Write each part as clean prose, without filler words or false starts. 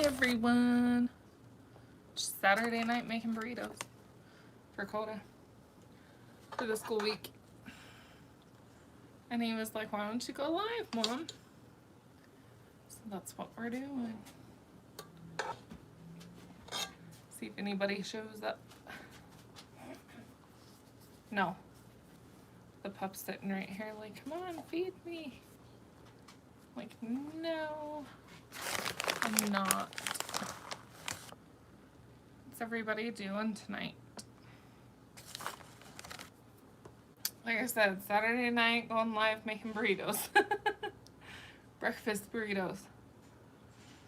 Everyone. Just Saturday night making burritos for Coda for the school week. And he was like, why don't you go live, Mom? So that's what we're doing. See if anybody shows up. No. The pup's sitting right here like, come on, feed me. I'm like, no, I'm not. What's everybody doing tonight? Like I said, Saturday night going live making burritos. Breakfast burritos.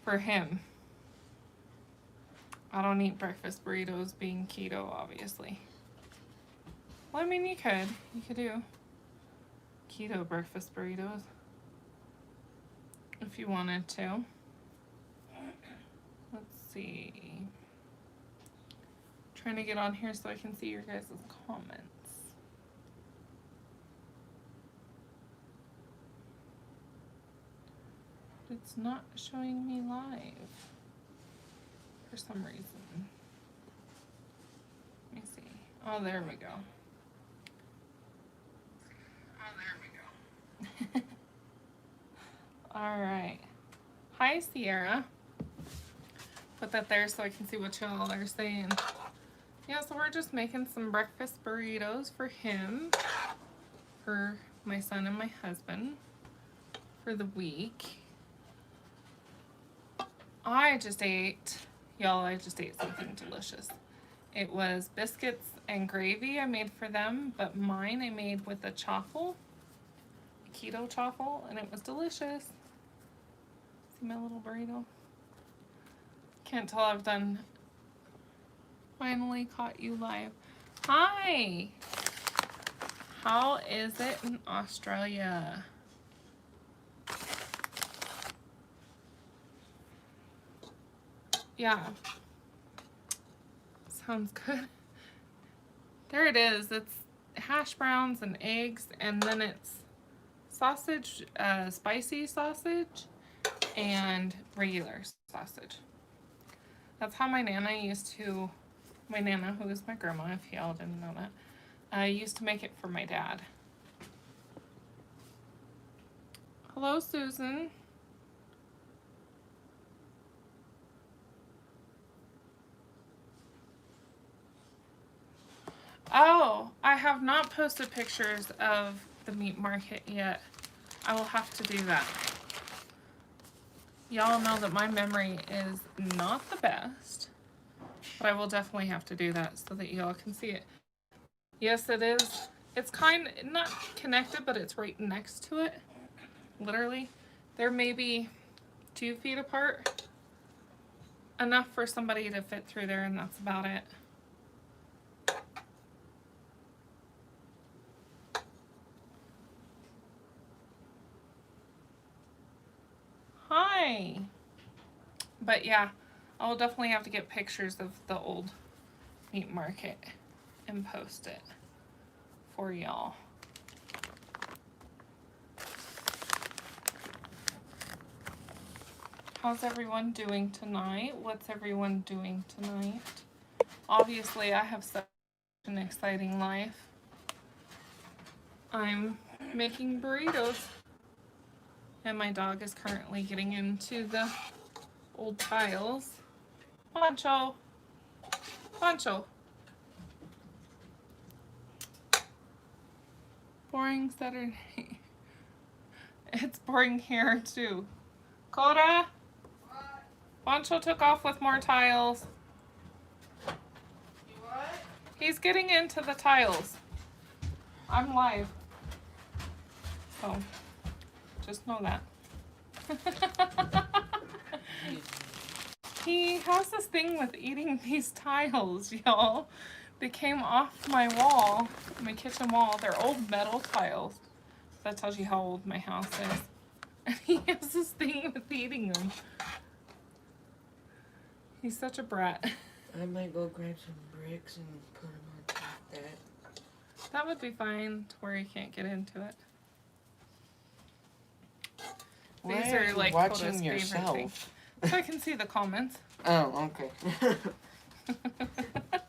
For him. I don't eat breakfast burritos being keto, obviously. Well, I mean, you could. You could do keto breakfast burritos. If you wanted to. Let's see. Trying to get on here so I can see your guys' comments. It's not showing me live for some reason. Let me see. Oh, there we go. All right. Hi, Sierra. Put that there so I can see what y'all are saying. Yeah, so we're just making some breakfast burritos for him, for my son and my husband for the week. I just ate something delicious. It was biscuits and gravy I made for them, but mine I made with a chaffle, a keto chaffle, and it was delicious. See my little burrito? Can't tell I've done, finally caught you live. Hi! How is it in Australia? Yeah. Sounds good. There it is. It's hash browns and eggs, and then it's sausage, spicy sausage, and regular sausage. That's how my Nana who is my grandma, if y'all didn't know that, used to make it for my dad. Hello, Susan. Oh, I have not posted pictures of the meat market yet. I will have to do that. Y'all know that my memory is not the best, but I will definitely have to do that so that y'all can see it. Yes, it is. It's kind of not connected, but it's right next to it. Literally. They're maybe 2 feet apart. Enough for somebody to fit through there, and that's about it. Hi. But yeah, I'll definitely have to get pictures of the old meat market and post it for y'all. How's everyone doing tonight? What's everyone doing tonight? Obviously, I have such an exciting life. I'm making burritos. And my dog is currently getting into the old tiles. Pancho. Pancho. Boring Saturday. It's boring here too. Coda? What? Pancho took off with more tiles. You what? He's getting into the tiles. I'm live. So. Just know that. He has this thing with eating these tiles, y'all. They came off my wall, my kitchen wall. They're old metal tiles. That tells you how old my house is. And he has this thing with eating them. He's such a brat. I might go grab some bricks and put them on top of that. That would be fine to where he can't get into it. Why These are are you like watching Coda's yourself? favorite thing. So I can see the comments. Oh, okay.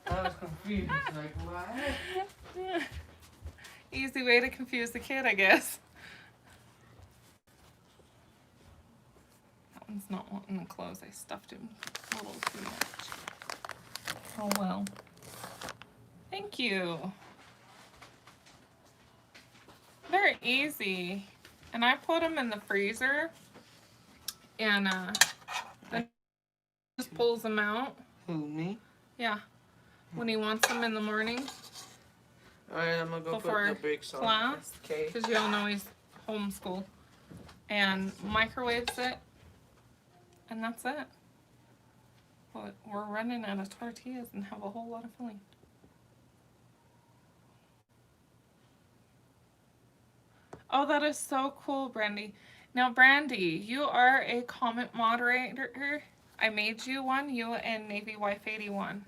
I was confused. Like, what? Easy way to confuse the kid, I guess. That one's not wanting to close. I stuffed him a little too much. Oh well. Thank you. They're easy. And I put them in the freezer. And then just pulls them out. Who, me? Yeah. When he wants them in the morning. Alright, I'm gonna go Before put the bricks on. class. Okay. Because you all know he's homeschooled. And microwaves it. And that's it. But we're running out of tortillas and have a whole lot of filling. Oh, that is so cool, Brandy. Now, Brandy, you are a comment moderator. I made you one, you and Navy Wife 81.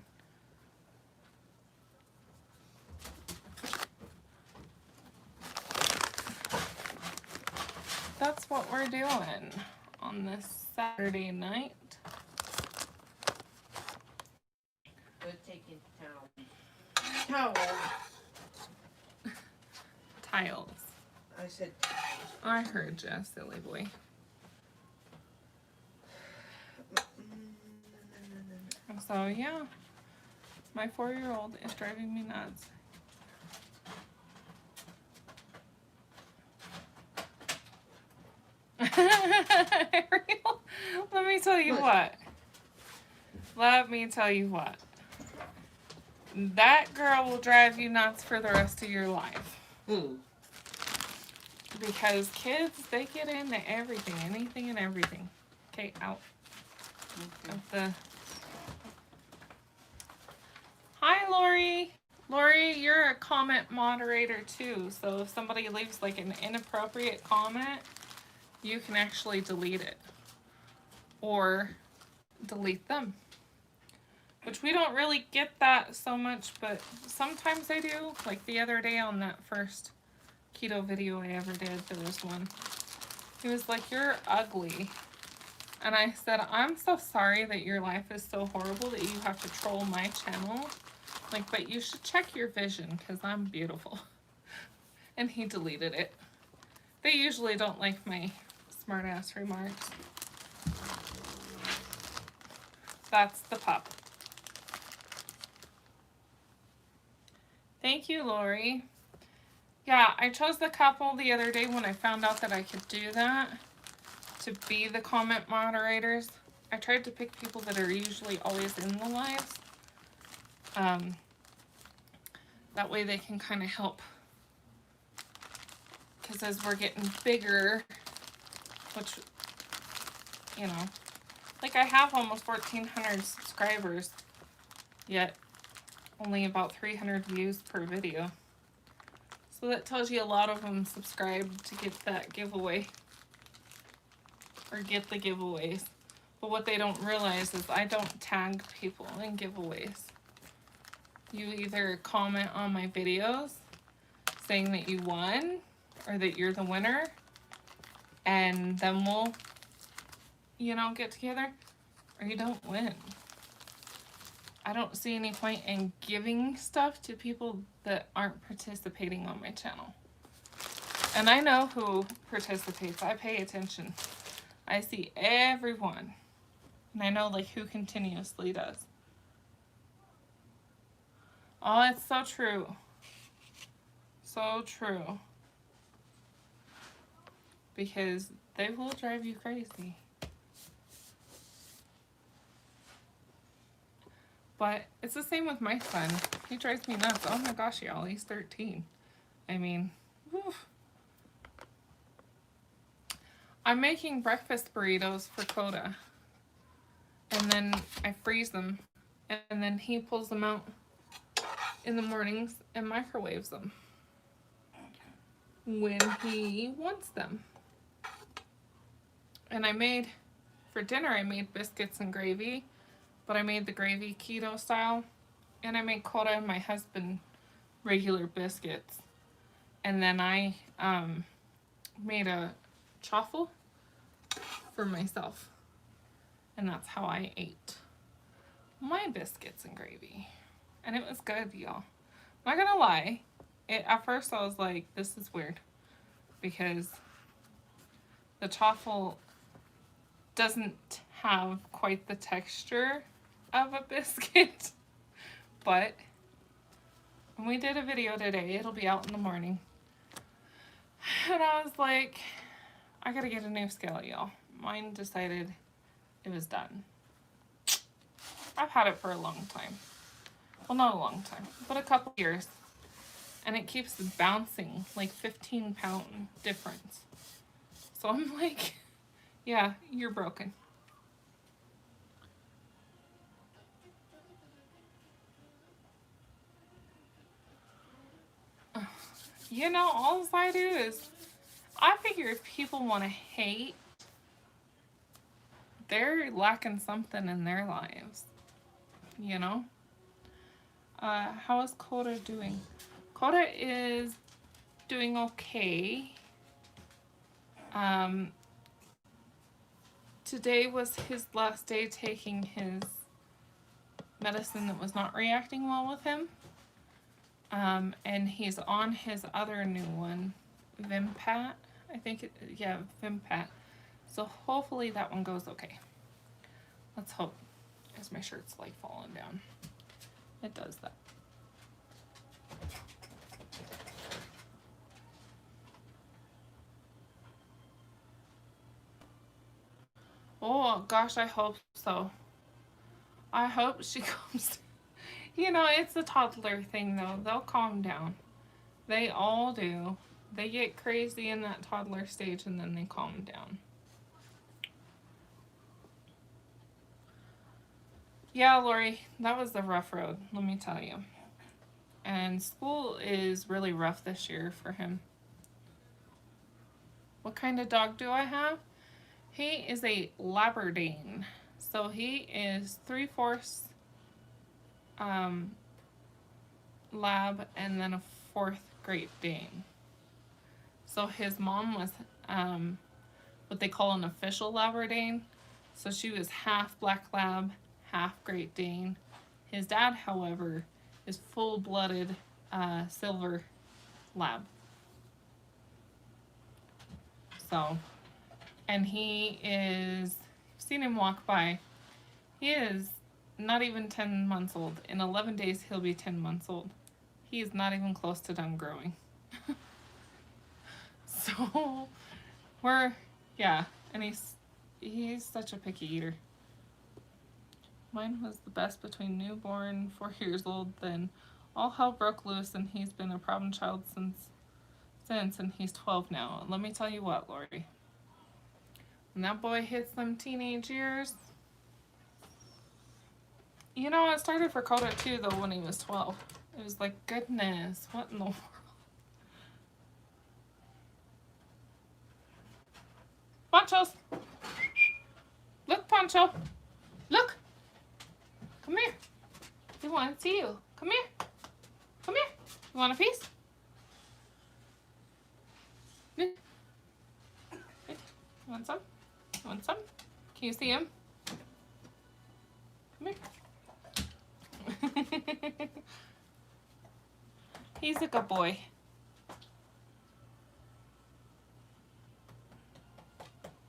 That's what we're doing on this Saturday night. We're taking towels. Tiles. I said I heard you, silly boy. So, yeah. My 4-year-old is driving me nuts. Ariel, let me tell you what. Let me tell you what. That girl will drive you nuts for the rest of your life. Who? Because kids, they get into everything, anything and everything. Okay, out of the... Hi, Lori. Lori, you're a comment moderator too. So if somebody leaves like an inappropriate comment, you can actually delete it. Or delete them. Which we don't really get that so much, but sometimes I do. Like the other day on that first keto video I ever did, there was one. He was like, "You're ugly." And I said, "I'm so sorry that your life is so horrible that you have to troll my channel. Like, but you should check your vision because I'm beautiful." And he deleted it. They usually don't like my smart ass remarks. That's the pup. Thank you, Lori. Yeah, I chose the couple the other day when I found out that I could do that to be the comment moderators. I tried to pick people that are usually always in the lives. That way they can kind of help. Because as we're getting bigger, which, you know, like I have almost 1,400 subscribers, yet only about 300 views per video. So that tells you a lot of them subscribe to get that giveaway. Or get the giveaways. But what they don't realize is I don't tag people in giveaways. You either comment on my videos saying that you won or that you're the winner, and then we'll, you know, get together, or you don't win. I don't see any point in giving stuff to people that aren't participating on my channel. And I know who participates. I pay attention. I see everyone. And I know like who continuously does. Oh, it's so true. So true. Because they will drive you crazy. But it's the same with my son. He drives me nuts. Oh my gosh, y'all, he's 13. I mean, whew. I'm making breakfast burritos for Coda. And then I freeze them. And then he pulls them out in the mornings and microwaves them when he wants them. And I made, for dinner, I made biscuits and gravy. But I made the gravy keto style. And I made Coda and my husband regular biscuits. And then I made a chaffle for myself. And that's how I ate my biscuits and gravy. And it was good, y'all. Not gonna lie, at first I was like, this is weird. Because the chaffle doesn't have quite the texture of a biscuit. But when we did a video today, it'll be out in the morning. And I was like, I gotta get a new scale, y'all. Mine decided it was done. I've had it for a long time. Well, not a long time, but a couple years. And it keeps bouncing, like 15-pound difference. So I'm like, yeah, you're broken. You know, all I do is, I figure if people want to hate, they're lacking something in their lives. You know? How is Coda doing? Coda is doing okay. Today was his last day taking his medicine that was not reacting well with him. And he's on his other new one, Vimpat. I think yeah, Vimpat. So hopefully that one goes okay. Let's hope. As my shirt's like falling down. It does that. Oh gosh, I hope so. I hope she comes. You know, it's a toddler thing though. They'll calm down. They all do. They get crazy in that toddler stage and then they calm down. Yeah, Lori, that was the rough road, let me tell you. And school is really rough this year for him. What kind of dog do I have? He is a Labradine. So he is 3/4 Lab and then a 4th Great Dane. So his mom was what they call an official Labradine. So she was half Black Lab, half Great Dane. His dad, however, is full-blooded Silver Lab. So, and he is, I've seen him walk by, he is not even 10 months old. In 11 days, he'll be 10 months old. He is not even close to done growing. So, yeah, and he's such a picky eater. Mine was the best between newborn, 4 years old, then all hell broke loose and he's been a problem child since and he's 12 now. And let me tell you what, Lori, when that boy hits them teenage years, you know, it started for Coda too though when he was 12. It was like, goodness, what in the world? Ponchos! Look, Poncho! Look! Come here. We want to see you. Come here. Come here. You want a piece? You want some? You want some? Can you see him? Come here. He's a good boy.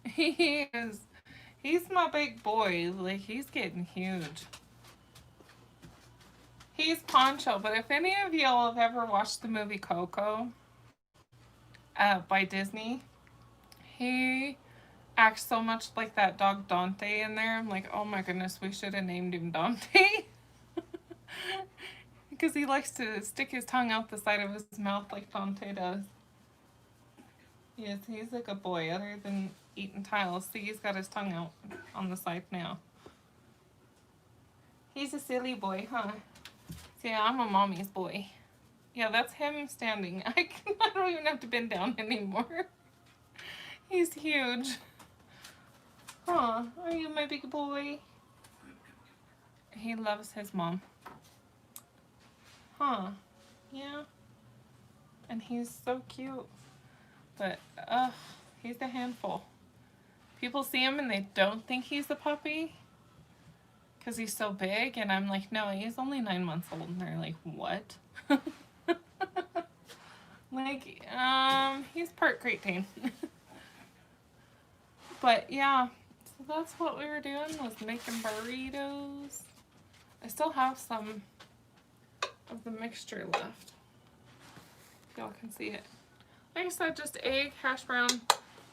He is. He's my big boy. Like, he's getting huge. He's Poncho, but if any of y'all have ever watched the movie Coco by Disney, he acts so much like that dog Dante in there. I'm like, oh my goodness, we should have named him Dante. Because he likes to stick his tongue out the side of his mouth like Dante does. Yes, he's a good boy, other than eating tiles. See, he's got his tongue out on the side now. He's a silly boy, huh? See, I'm a mommy's boy. Yeah, that's him standing. I don't even have to bend down anymore. He's huge. Huh, are you my big boy? He loves his mom. Huh, yeah. And he's so cute. But, he's a handful. People see him and they don't think he's a puppy because he's so big, and I'm like, no, he's only 9 months old, and they're like, what? Like, he's part Great Dane. But yeah, so that's what we were doing, was making burritos. I still have some of the mixture left. Y'all can see it. Like I said, just egg, hash brown,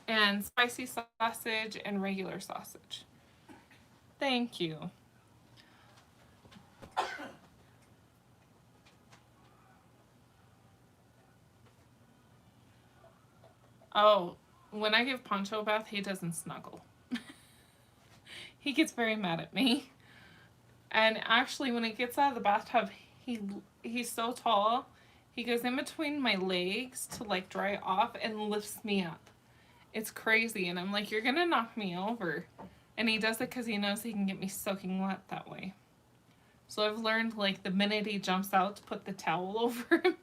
and spicy sausage and regular sausage. Thank you. Oh, when I give Poncho a bath, he doesn't snuggle. He gets very mad at me. And actually, when he gets out of the bathtub, he's so tall, he goes in between my legs to like dry off and lifts me up. It's crazy, and I'm like, you're gonna knock me over. And he does it because he knows he can get me soaking wet that way. So I've learned, like, the minute he jumps out, to put the towel over him.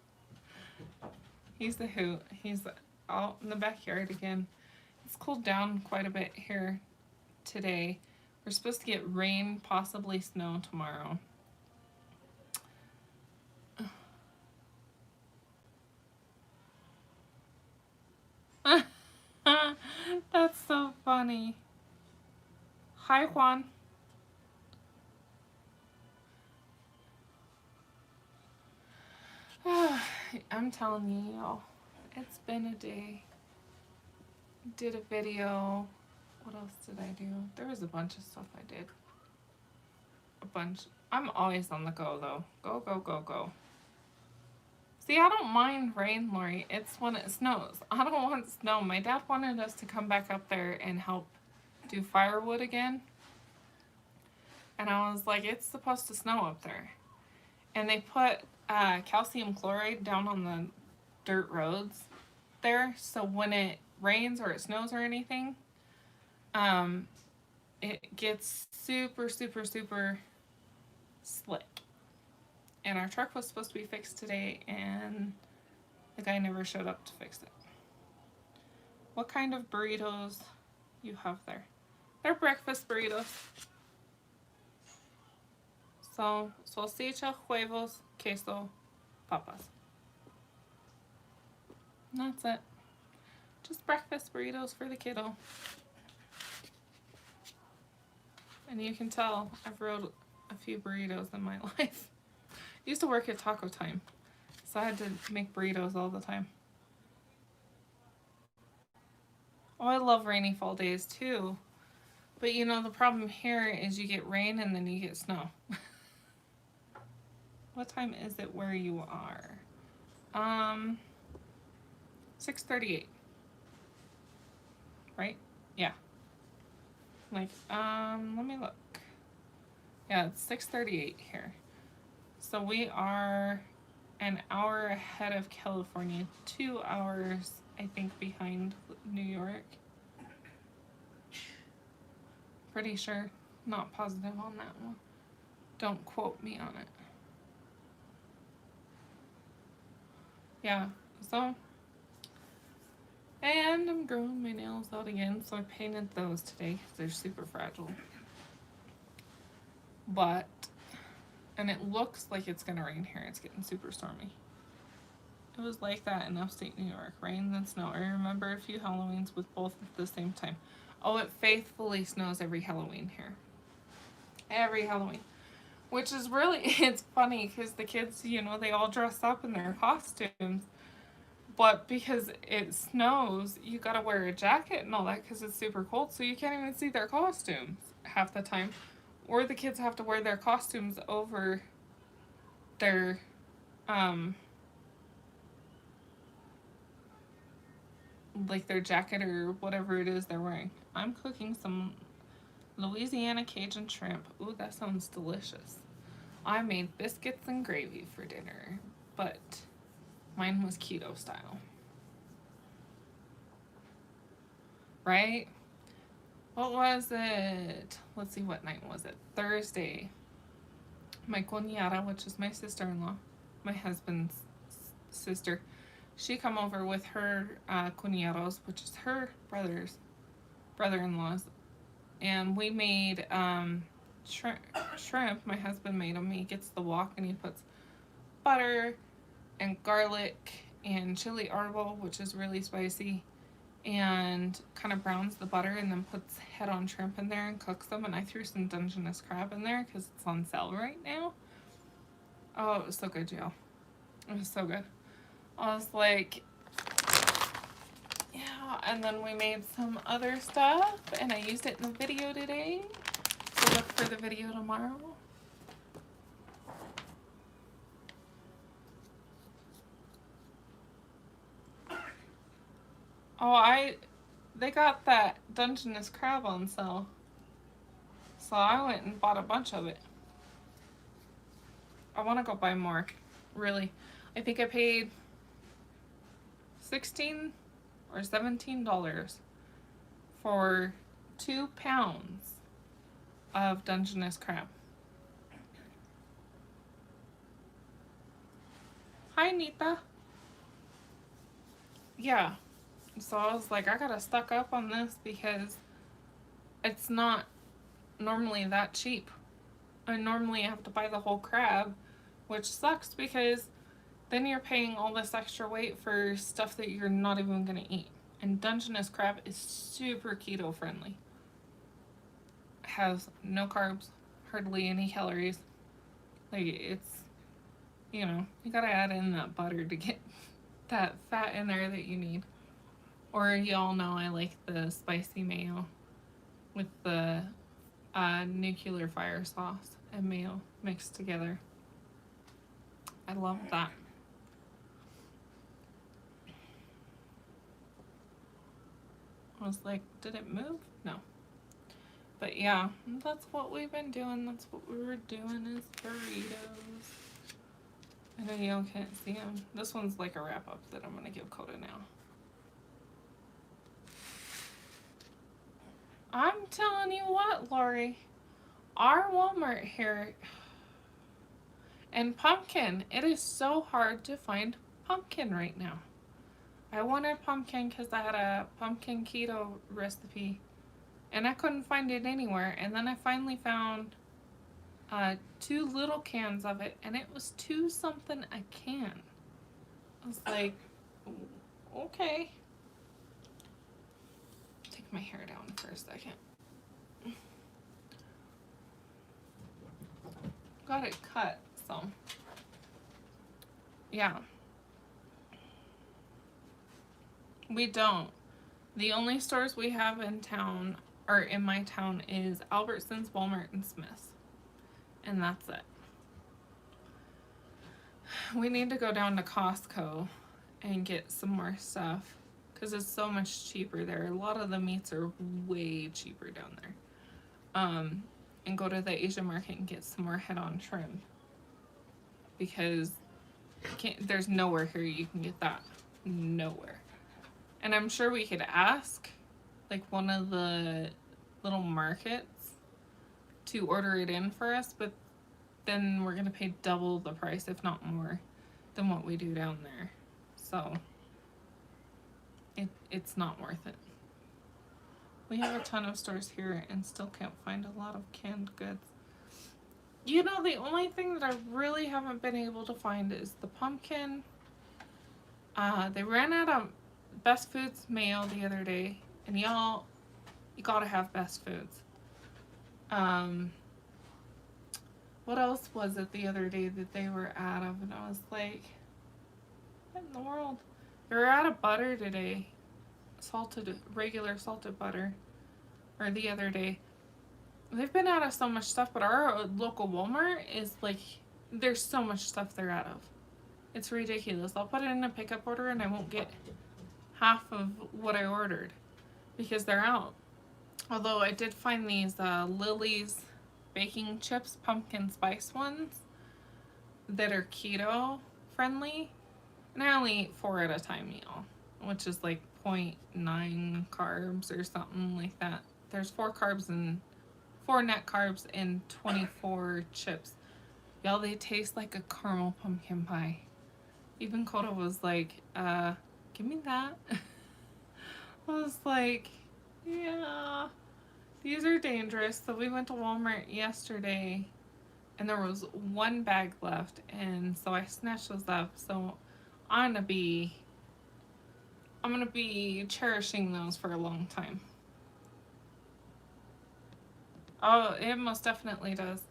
He's the hoot. He's out in the backyard again. It's cooled down quite a bit here today. We're supposed to get rain, possibly snow tomorrow. That's so funny. Hi, Juan. I'm telling you, y'all, it's been a day. Did a video. What else did I do? There was a bunch of stuff I did. A bunch. I'm always on the go, though. Go, go, go, go. See, I don't mind rain, Lori. It's when it snows. I don't want snow. My dad wanted us to come back up there and help do firewood again. And I was like, it's supposed to snow up there. And they put calcium chloride down on the dirt roads there. So when it rains or it snows or anything, it gets super, super, super slick. And our truck was supposed to be fixed today, and the guy never showed up to fix it. What kind of burritos you have there? They're breakfast burritos. So, salchicha, huevos, queso, papas. And that's it. Just breakfast burritos for the kiddo. And you can tell I've rode a few burritos in my life. I used to work at Taco Time, so I had to make burritos all the time. Oh, I love rainy fall days too. But you know, the problem here is you get rain and then you get snow. What time is it where you are? 6:38. Right? Yeah. Like, let me look. Yeah, it's 6:38 here. So we are an hour ahead of California, 2 hours, I think, behind New York. Pretty sure. Not positive on that one. Don't quote me on it. Yeah, so. And I'm growing my nails out again, so I painted those today because they're super fragile. But, and it looks like it's gonna rain here. It's getting super stormy. It was like that in upstate New York, rain and snow. I remember a few Halloweens with both at the same time. Oh, it faithfully snows every Halloween here. Every Halloween. Which is really, it's funny because the kids, you know, they all dress up in their costumes. But because it snows, you gotta wear a jacket and all that because it's super cold, so you can't even see their costumes half the time. Or the kids have to wear their costumes over their, like their jacket or whatever it is they're wearing. I'm cooking some Louisiana Cajun shrimp. Ooh, that sounds delicious. I made biscuits and gravy for dinner, but mine was keto style. Right? What was it? Let's see, what night was it? Thursday. My cuñada, which is my sister-in-law, my husband's sister, she come over with her cuñados, which is her brother's brother-in-law's, and we made shrimp. My husband made them. He gets the wok and he puts butter and garlic and chili arbol, which is really spicy, and kind of browns the butter and then puts head-on shrimp in there and cooks them. And I threw some Dungeness crab in there because it's on sale right now. Oh, it was so good, Jill. It was so good. I was like, yeah. And then we made some other stuff and I used it in the video today. So look for the video tomorrow. Oh, they got that Dungeness crab on sale. So I went and bought a bunch of it. I want to go buy more, really. I think I paid $16 or $17 for 2 pounds of Dungeness crab. Hi, Nita. Yeah. So I was like, I gotta stock up on this because it's not normally that cheap. I normally have to buy the whole crab, which sucks because then you're paying all this extra weight for stuff that you're not even gonna eat. And Dungeness crab is super keto friendly. It has no carbs, hardly any calories. Like, it's, you know, you gotta add in that butter to get that fat in there that you need. Or y'all know I like the spicy mayo with the nuclear fire sauce and mayo mixed together. I love that. I was like, did it move? No. But yeah, that's what we've been doing. That's what we were doing is burritos. I know y'all can't see them. This one's like a wrap up that I'm gonna give Coda now. I'm telling you what, Lori, our Walmart here, and pumpkin, it is so hard to find pumpkin right now. I wanted pumpkin because I had a pumpkin keto recipe and I couldn't find it anywhere. And then I finally found 2 little cans of it and it was $2 something a can. I was like, okay. Take my hair down for a second. Got it cut, so yeah. We don't. The only stores we have in town, or in my town, is Albertsons, Walmart, and Smith's. And that's it. We need to go down to Costco and get some more stuff because it's so much cheaper there. A lot of the meats are way cheaper down there. And go to the Asian market and get some more head-on shrimp because there's nowhere here you can get that. Nowhere. And I'm sure we could ask like one of the little markets to order it in for us, but then we're gonna pay double the price, if not more, than what we do down there. So it's not worth it. We have a ton of stores here and still can't find a lot of canned goods. You know, the only thing that I really haven't been able to find is the pumpkin. They ran out of Best Foods mayo the other day, and y'all, you gotta have Best Foods. What else was it the other day that they were out of? And I was like, what in the world? They were out of butter today. Regular salted butter. Or the other day. They've been out of so much stuff, but our local Walmart is like, there's so much stuff they're out of. It's ridiculous. I'll put it in a pickup order and I won't get half of what I ordered because they're out. Although I did find these Lily's baking chips, pumpkin spice ones that are keto friendly. And I only eat 4 at a time, y'all, which is like 0.9 carbs or something like that. There's 4 net carbs in 24 chips. Y'all, they taste like a caramel pumpkin pie. Even Coda was like, give me that. I was like, Yeah. These are dangerous. So we went to Walmart yesterday and there was one bag left, and so I snatched those up. So I'm gonna be I'm gonna be cherishing those for a long time. Oh, it most definitely does.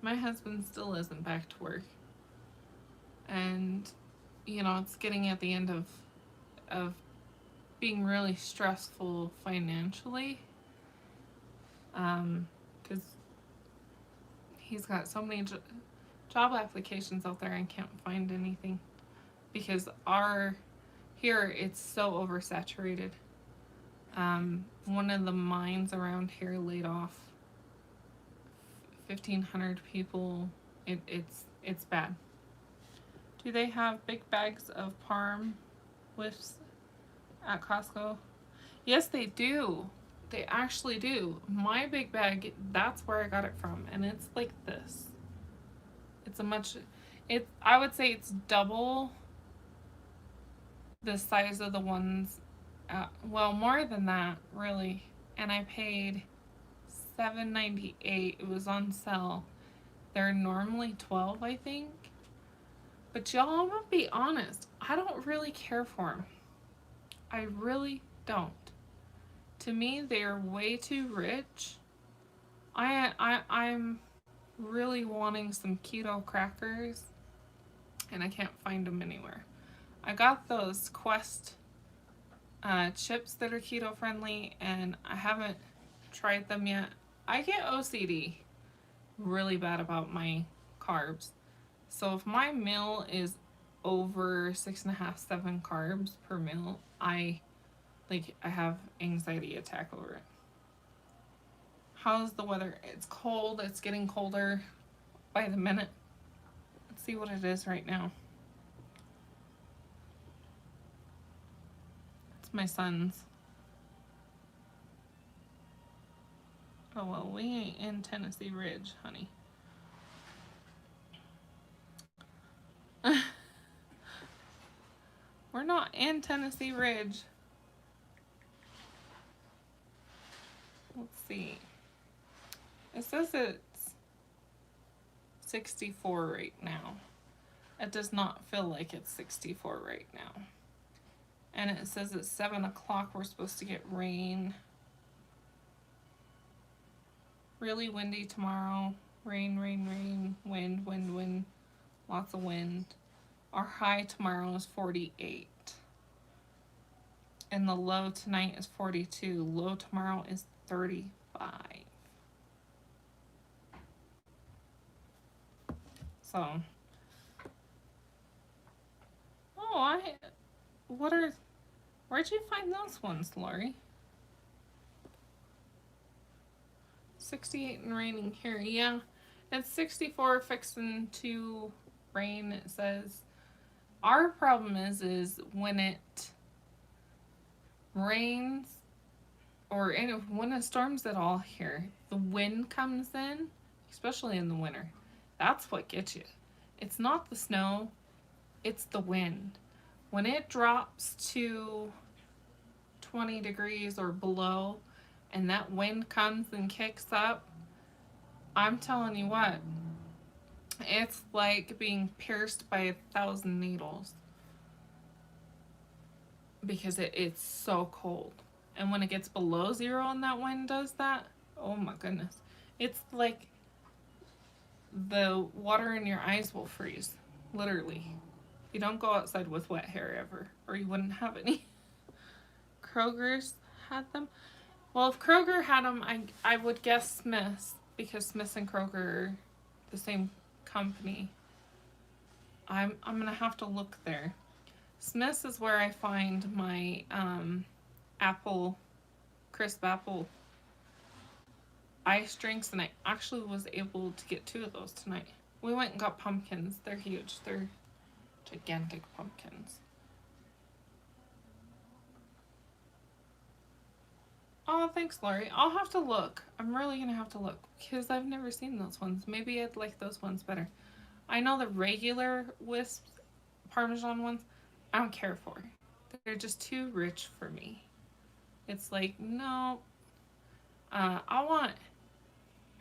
My husband still isn't back to work, and it's getting at the end of being really stressful financially. Because he's got so many job applications out there and can't find anything because our here it's so oversaturated. One of the mines around here laid off 1,500 people. It's bad. Do they have big bags of parm whiffs at Costco? Yes, they do. They actually do. My big bag, that's where I got it from, and it's like this. It's a much I would say it's double the size of the ones well, more than that, really. And I paid $7.98. It was on sale. They're normally $12, I think. But y'all, I'm gonna be honest. I don't really care for them. I really don't. To me, they are way too rich. I'm really wanting some keto crackers, and I can't find them anywhere. I got those Quest chips that are keto friendly, and I haven't tried them yet. I get OCD really bad about my carbs. So if my meal is over 6.5, 7 carbs per meal, I have anxiety attack over it. How's the weather? It's cold. It's getting colder by the minute. Let's see what it is right now. It's my son's. Oh, well, we ain't in Tennessee Ridge, honey. We're not in Tennessee Ridge. Let's see. It says it's 64 right now. It does not feel like it's 64 right now. And it says at 7 o'clock we're supposed to get rain. Really windy tomorrow. Rain, rain, rain. Wind, wind, wind. Lots of wind. Our high tomorrow is 48. And the low tonight is 42. Low tomorrow is 35. So. Oh, where'd you find those ones, Lori? 68 and raining here. Yeah, it's 64 fixing to rain. It says our problem is when it rains or when it storms at all here, the wind comes in, especially in the winter. That's what gets you. It's not the snow, it's the wind. When it drops to 20 degrees or below and that wind comes and kicks up, I'm telling you what, it's like being pierced by 1,000 needles because it's so cold. And when it gets below zero and that wind does that, oh my goodness. It's like the water in your eyes will freeze, literally. You don't go outside with wet hair ever, or you wouldn't have any. Kroger's had them. Well, if Kroger had them, I would guess Smith's, because Smith's and Kroger are the same company. I'm gonna have to look there. Smith's is where I find my crisp apple ice drinks, and I actually was able to get 2 of those tonight. We went and got pumpkins. They're huge. They're gigantic pumpkins. Oh, thanks, Lori. I'll have to look. I'm really gonna have to look because I've never seen those ones. Maybe I'd like those ones better. I know the regular wisps, Parmesan ones, I don't care for. They're just too rich for me. It's like, no, I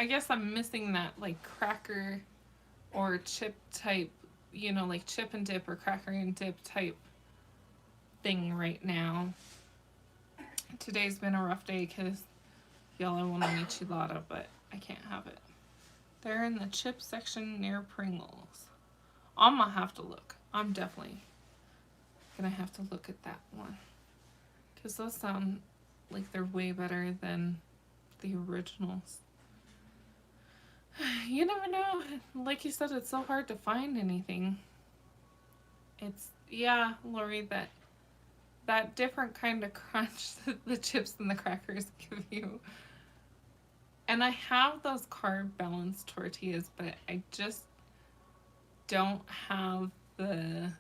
guess I'm missing that like cracker or chip type, like chip and dip or cracker and dip type thing right now. Today's been a rough day because y'all, I want a michelada, but I can't have it. They're in the chip section near Pringles. I'm gonna have to look. I'm definitely gonna have to look at that one. Because those sound like they're way better than the originals. You never know. Like you said, it's so hard to find anything. Yeah, Lori, that different kind of crunch that the chips and the crackers give you. And I have those carb balanced tortillas, but I just don't have the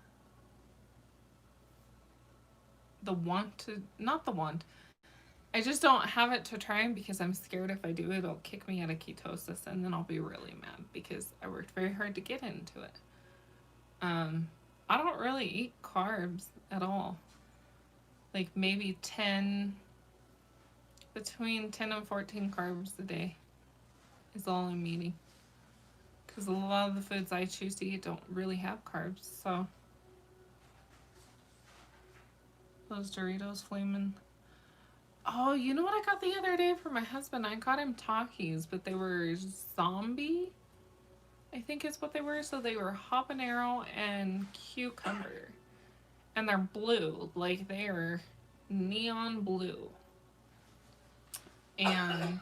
want to, not the want. I just don't have it to try them because I'm scared if I do, it'll kick me out of ketosis and then I'll be really mad because I worked very hard to get into it. I don't really eat carbs at all. Like maybe between 10 and 14 carbs a day is all I'm eating. Because a lot of the foods I choose to eat don't really have carbs, so. Those Doritos flaming. Oh, you know what I got the other day for my husband? I got him Takis, but they were zombie, I think is what they were. So they were habanero and cucumber. And they're blue, like they are neon blue. And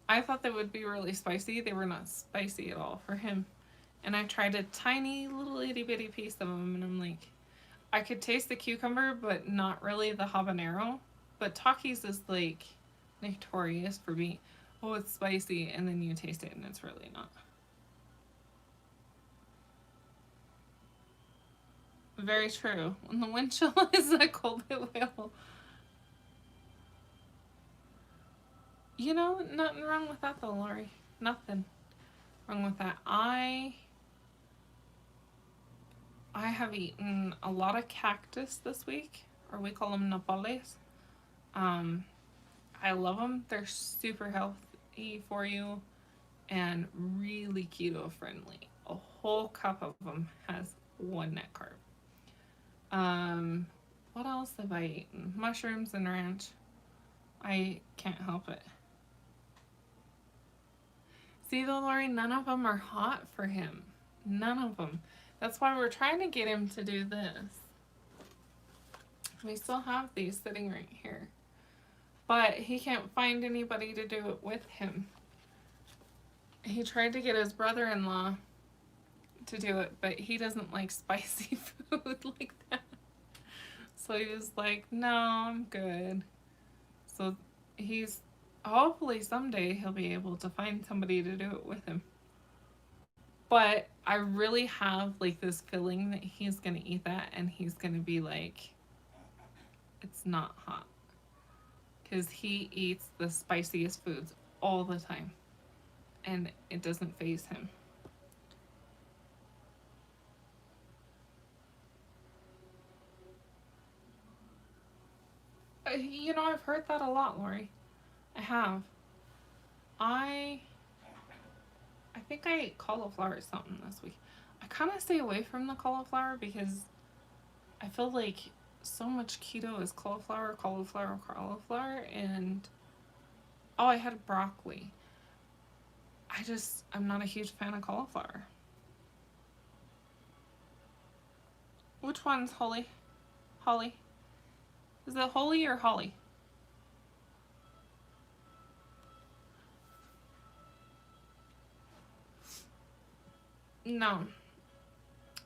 I thought they would be really spicy. They were not spicy at all for him. And I tried a tiny little itty bitty piece of them, and I'm like, I could taste the cucumber, but not really the habanero. But Takis is like notorious for being, oh, it's spicy, and then you taste it and it's really not. Very true. When the wind chill is that cold, it will. Nothing wrong with that though, Lori. Nothing wrong with that. I have eaten a lot of cactus this week, or we call them nopales. I love them. They're super healthy for you and really keto friendly. A whole cup of them has 1 net carb. What else have I eaten? Mushrooms and ranch. I can't help it. See though, Lori, none of them are hot for him. None of them. That's why we're trying to get him to do this. We still have these sitting right here. But he can't find anybody to do it with him. He tried to get his brother-in-law to do it, but he doesn't like spicy food like that. So he was like, no, I'm good. So hopefully someday he'll be able to find somebody to do it with him. But I really have like this feeling that he's going to eat that and he's going to be like, it's not hot. Because he eats the spiciest foods all the time. And it doesn't faze him. I've heard that a lot, Lori. I have. I think I ate cauliflower or something this week. I kind of stay away from the cauliflower because I feel like so much keto is cauliflower, and I had broccoli. I'm not a huge fan of cauliflower. Which one's Holly? Holly? Is it Holly or Holly? No.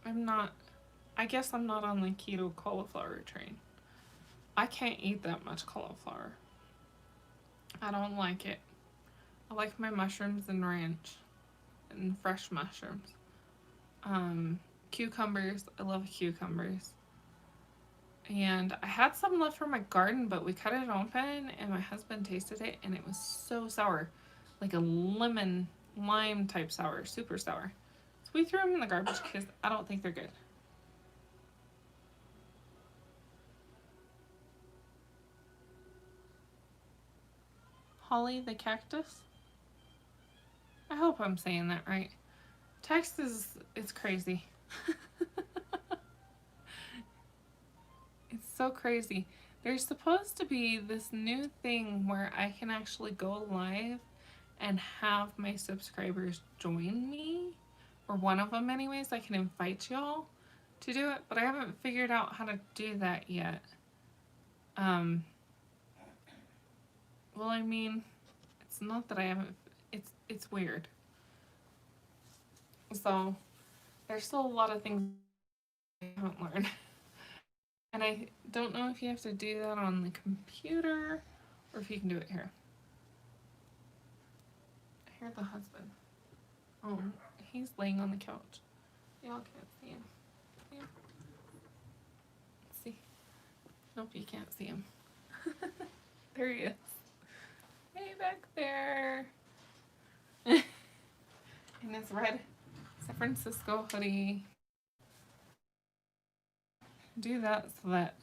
I'm not. I guess I'm not on the keto cauliflower train. I can't eat that much cauliflower. I don't like it. I like my mushrooms and ranch and fresh mushrooms. Cucumbers. I love cucumbers. And I had some left from my garden, but we cut it open and my husband tasted it and it was so sour. Like a lime type sour. Super sour. So we threw them in the garbage because I don't think they're good. Holly the cactus. I hope I'm saying that right. Text it's crazy. It's so crazy. There's supposed to be this new thing where I can actually go live and have my subscribers join me, or one of them anyways. I can invite y'all to do it, but I haven't figured out how to do that yet. Well, I mean, it's not that I haven't, it's weird. So there's still a lot of things I haven't learned. And I don't know if you have to do that on the computer or if you can do it here. I hear the husband. Oh, he's laying on the couch. Y'all can't see him. Yeah. Let's see. Nope, you can't see him. There he is. Hey, back there. In his red San Francisco hoodie. Do that so that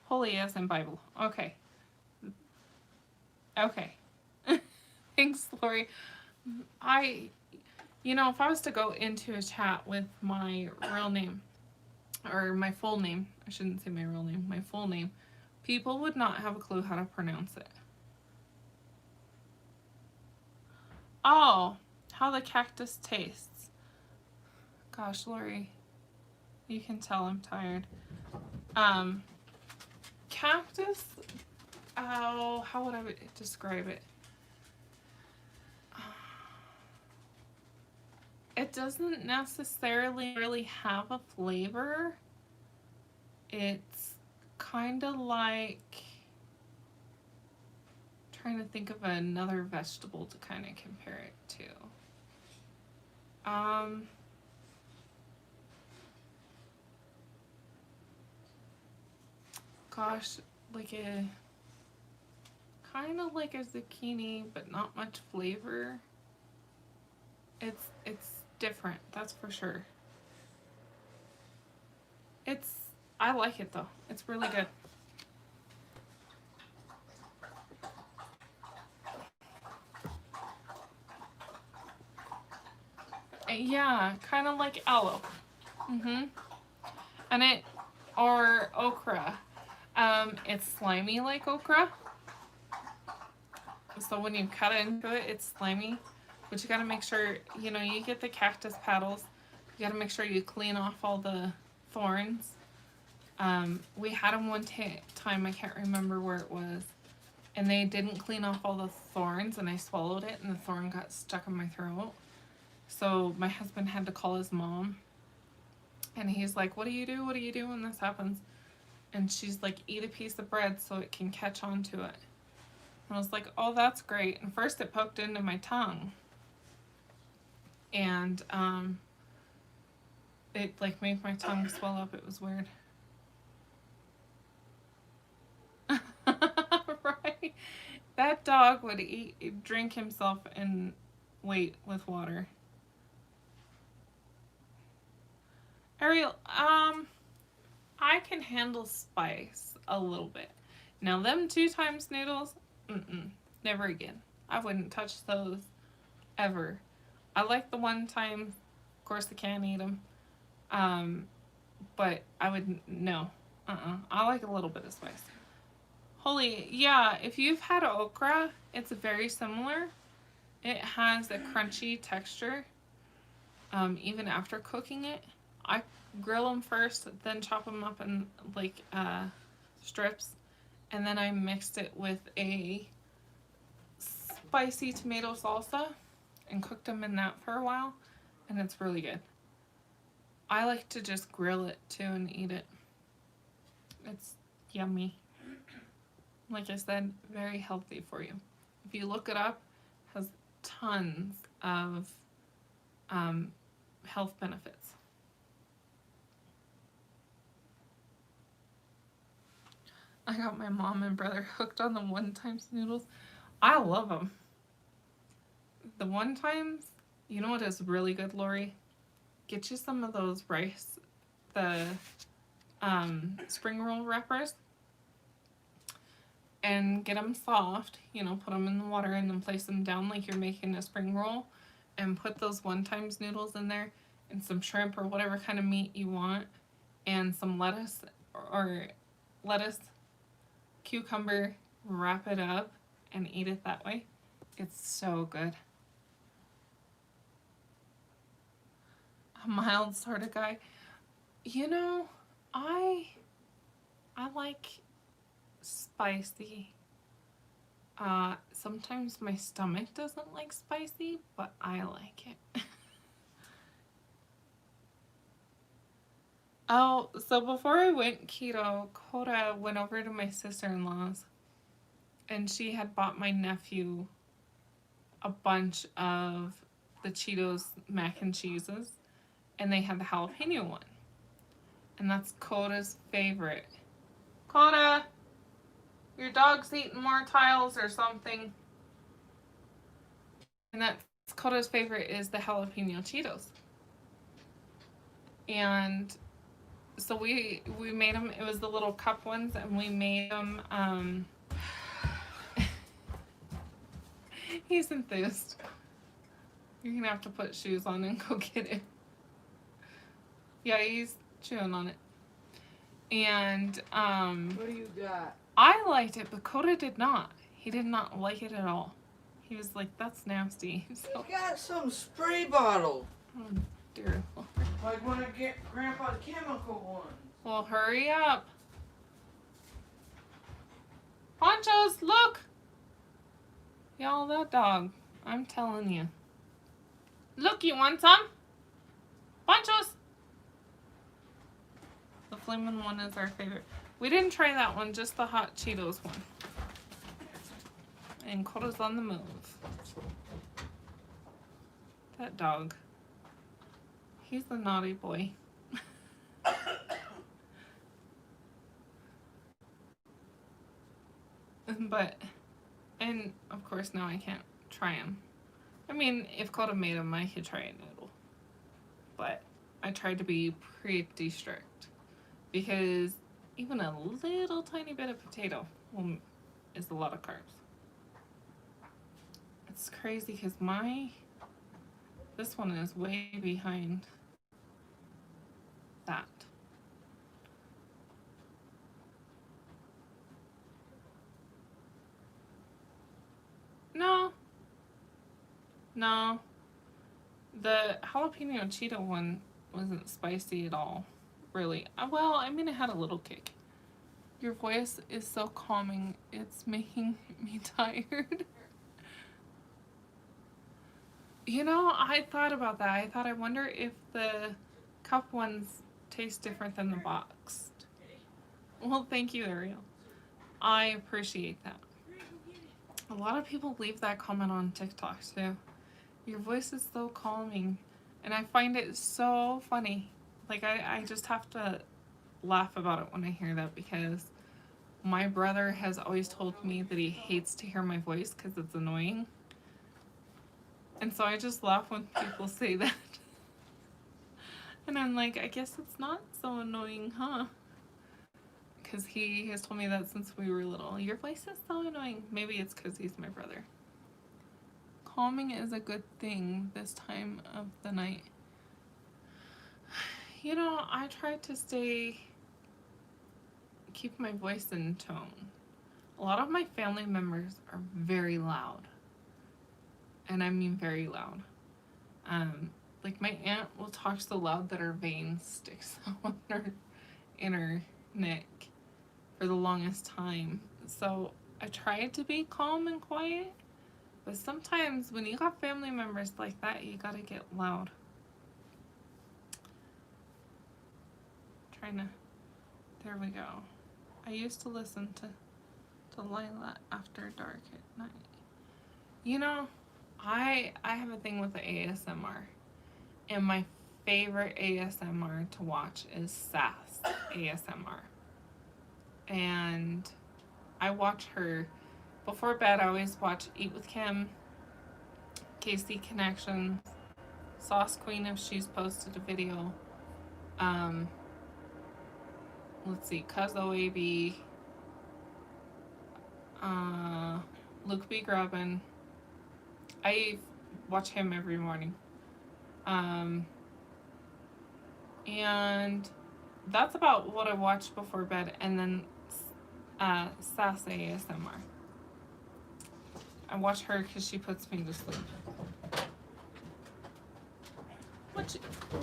holy as in Bible. Okay. Okay. Thanks, Lori. You know, if I was to go into a chat with my real name, or my full name, I shouldn't say my real name, my full name, people would not have a clue how to pronounce it. Oh, how the cactus tastes. Gosh, Lori, you can tell I'm tired. Cactus, oh, how would I describe it? It doesn't necessarily really have a flavor. It's kind of like, trying to think of another vegetable to kind of compare it to. Gosh, like a kind of like a zucchini, but not much flavor. It's different, that's for sure. I like it though. It's really good. Yeah, kind of like aloe. And or okra. It's slimy like okra. So when you cut into it, it's slimy. But you gotta make sure, you know, you get the cactus petals. You gotta make sure you clean off all the thorns. We had them one time, I can't remember where it was. And they didn't clean off all the thorns, and I swallowed it, and the thorn got stuck in my throat. So my husband had to call his mom. And he's like, what do you do? What do you do when this happens? And she's like, eat a piece of bread so it can catch onto it. And I was like, oh, that's great. And first it poked into my tongue. And it like made my tongue swell up. It was weird. Right? That dog would drink himself and wait with water. Ariel, I can handle spice a little bit. Now them 2 times noodles, never again. I wouldn't touch those ever. I like the 1 time, of course I can't eat them. But I would, no. I like a little bit of spice. Holy, yeah, if you've had okra, it's very similar. It has a crunchy texture, even after cooking it. I grill them first, then chop them up in like strips, and then I mixed it with a spicy tomato salsa and cooked them in that for a while, and it's really good. I like to just grill it too and eat it. It's yummy. Like I said, very healthy for you. If you look it up, it has tons of health benefits. I got my mom and brother hooked on the 1 times noodles. I love them. The 1 times, you know what is really good, Lori? Get you some of those rice, the spring roll wrappers. and get them soft, you know, put them in the water and then place them down like you're making a spring roll, and put those one times noodles in there and some shrimp or whatever kind of meat you want, and some lettuce or lettuce, cucumber, wrap it up and eat it that way. It's so good. A mild sort of guy. You know, I like spicy. Sometimes my stomach doesn't like spicy, but I like it. Oh, so before I went keto, Coda went over to my sister-in-law's, and she had bought my nephew a bunch of the Cheetos mac and cheeses, and they had the jalapeno one. And that's Coda's favorite. Coda, your dog's eating more tiles or something. And that's Coda's favorite is the jalapeno Cheetos. And so we made them, it was the little cup ones, and we made them, he's enthused. You're gonna have to put shoes on and go get it. Yeah, he's chewing on it. And, What do you got? I liked it, but Coda did not. He did not like it at all. He was like, that's nasty. So, You got some spray bottle. oh dear Lord. Like when I get Grandpa's chemical ones. Well, hurry up. Ponchos, look! Y'all, that dog. I'm telling you. Look, you want some? Ponchos! The flaming one is our favorite. We didn't try that one, just the hot Cheetos one. And Coda's on the move. That dog. He's the naughty boy. But, and of course now I can't try them. I mean, if Coda made them, I could try a noodle. But I tried to be pretty strict. Because even a little tiny bit of potato is a lot of carbs. It's crazy because this one is way behind that. No. The jalapeno Cheeto one wasn't spicy at all, really. Well, I mean, it had a little kick. Your voice is so calming, it's making me tired. You know, I thought about that. I wonder if the cup ones taste different than the boxed. Well, thank you, Ariel. I appreciate that. A lot of people leave that comment on TikTok too. Your voice is so calming, and I find it so funny. Like, I just have to laugh about it when I hear that, because my brother has always told me that he hates to hear my voice because it's annoying. And so I just laugh when people say that. And I'm like, I guess it's not so annoying, huh? Because he has told me that since we were little. Your voice is so annoying. Maybe it's because he's my brother. Calming is a good thing this time of the night. You know, I try to keep my voice in tone. A lot of my family members are very loud. And I mean very loud. Like my aunt will talk so loud that her veins sticks out in her neck for the longest time. So I tried to be calm and quiet, but sometimes when you got family members like that, you gotta get loud. There we go. I used to listen to Lila after dark at night. You know, I have a thing with the ASMR, and my favorite ASMR to watch is Sass ASMR. And I watch her before bed. I always watch Eat with Kim, Casey Connections, Sauce Queen if she's posted a video. Let's see, Cuz OAB. Luke B. Grubbin. I watch him every morning. And that's about what I watch before bed. And then Sass ASMR. I watch her because she puts me to sleep.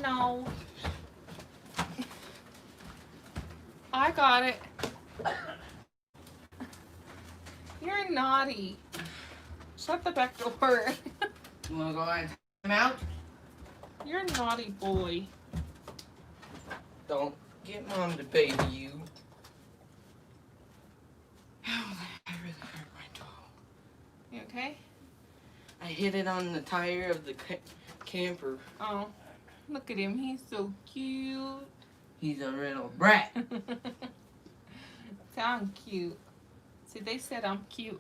No. I got it. You're naughty. Shut the back door. You wanna go and time out? You're a naughty boy. Don't get Mom to baby you. Oh, that really hurt my toe. You okay? I hit it on the tire of the camper. Oh, look at him. He's so cute. He's a little brat. See, I'm cute. See, they said I'm cute.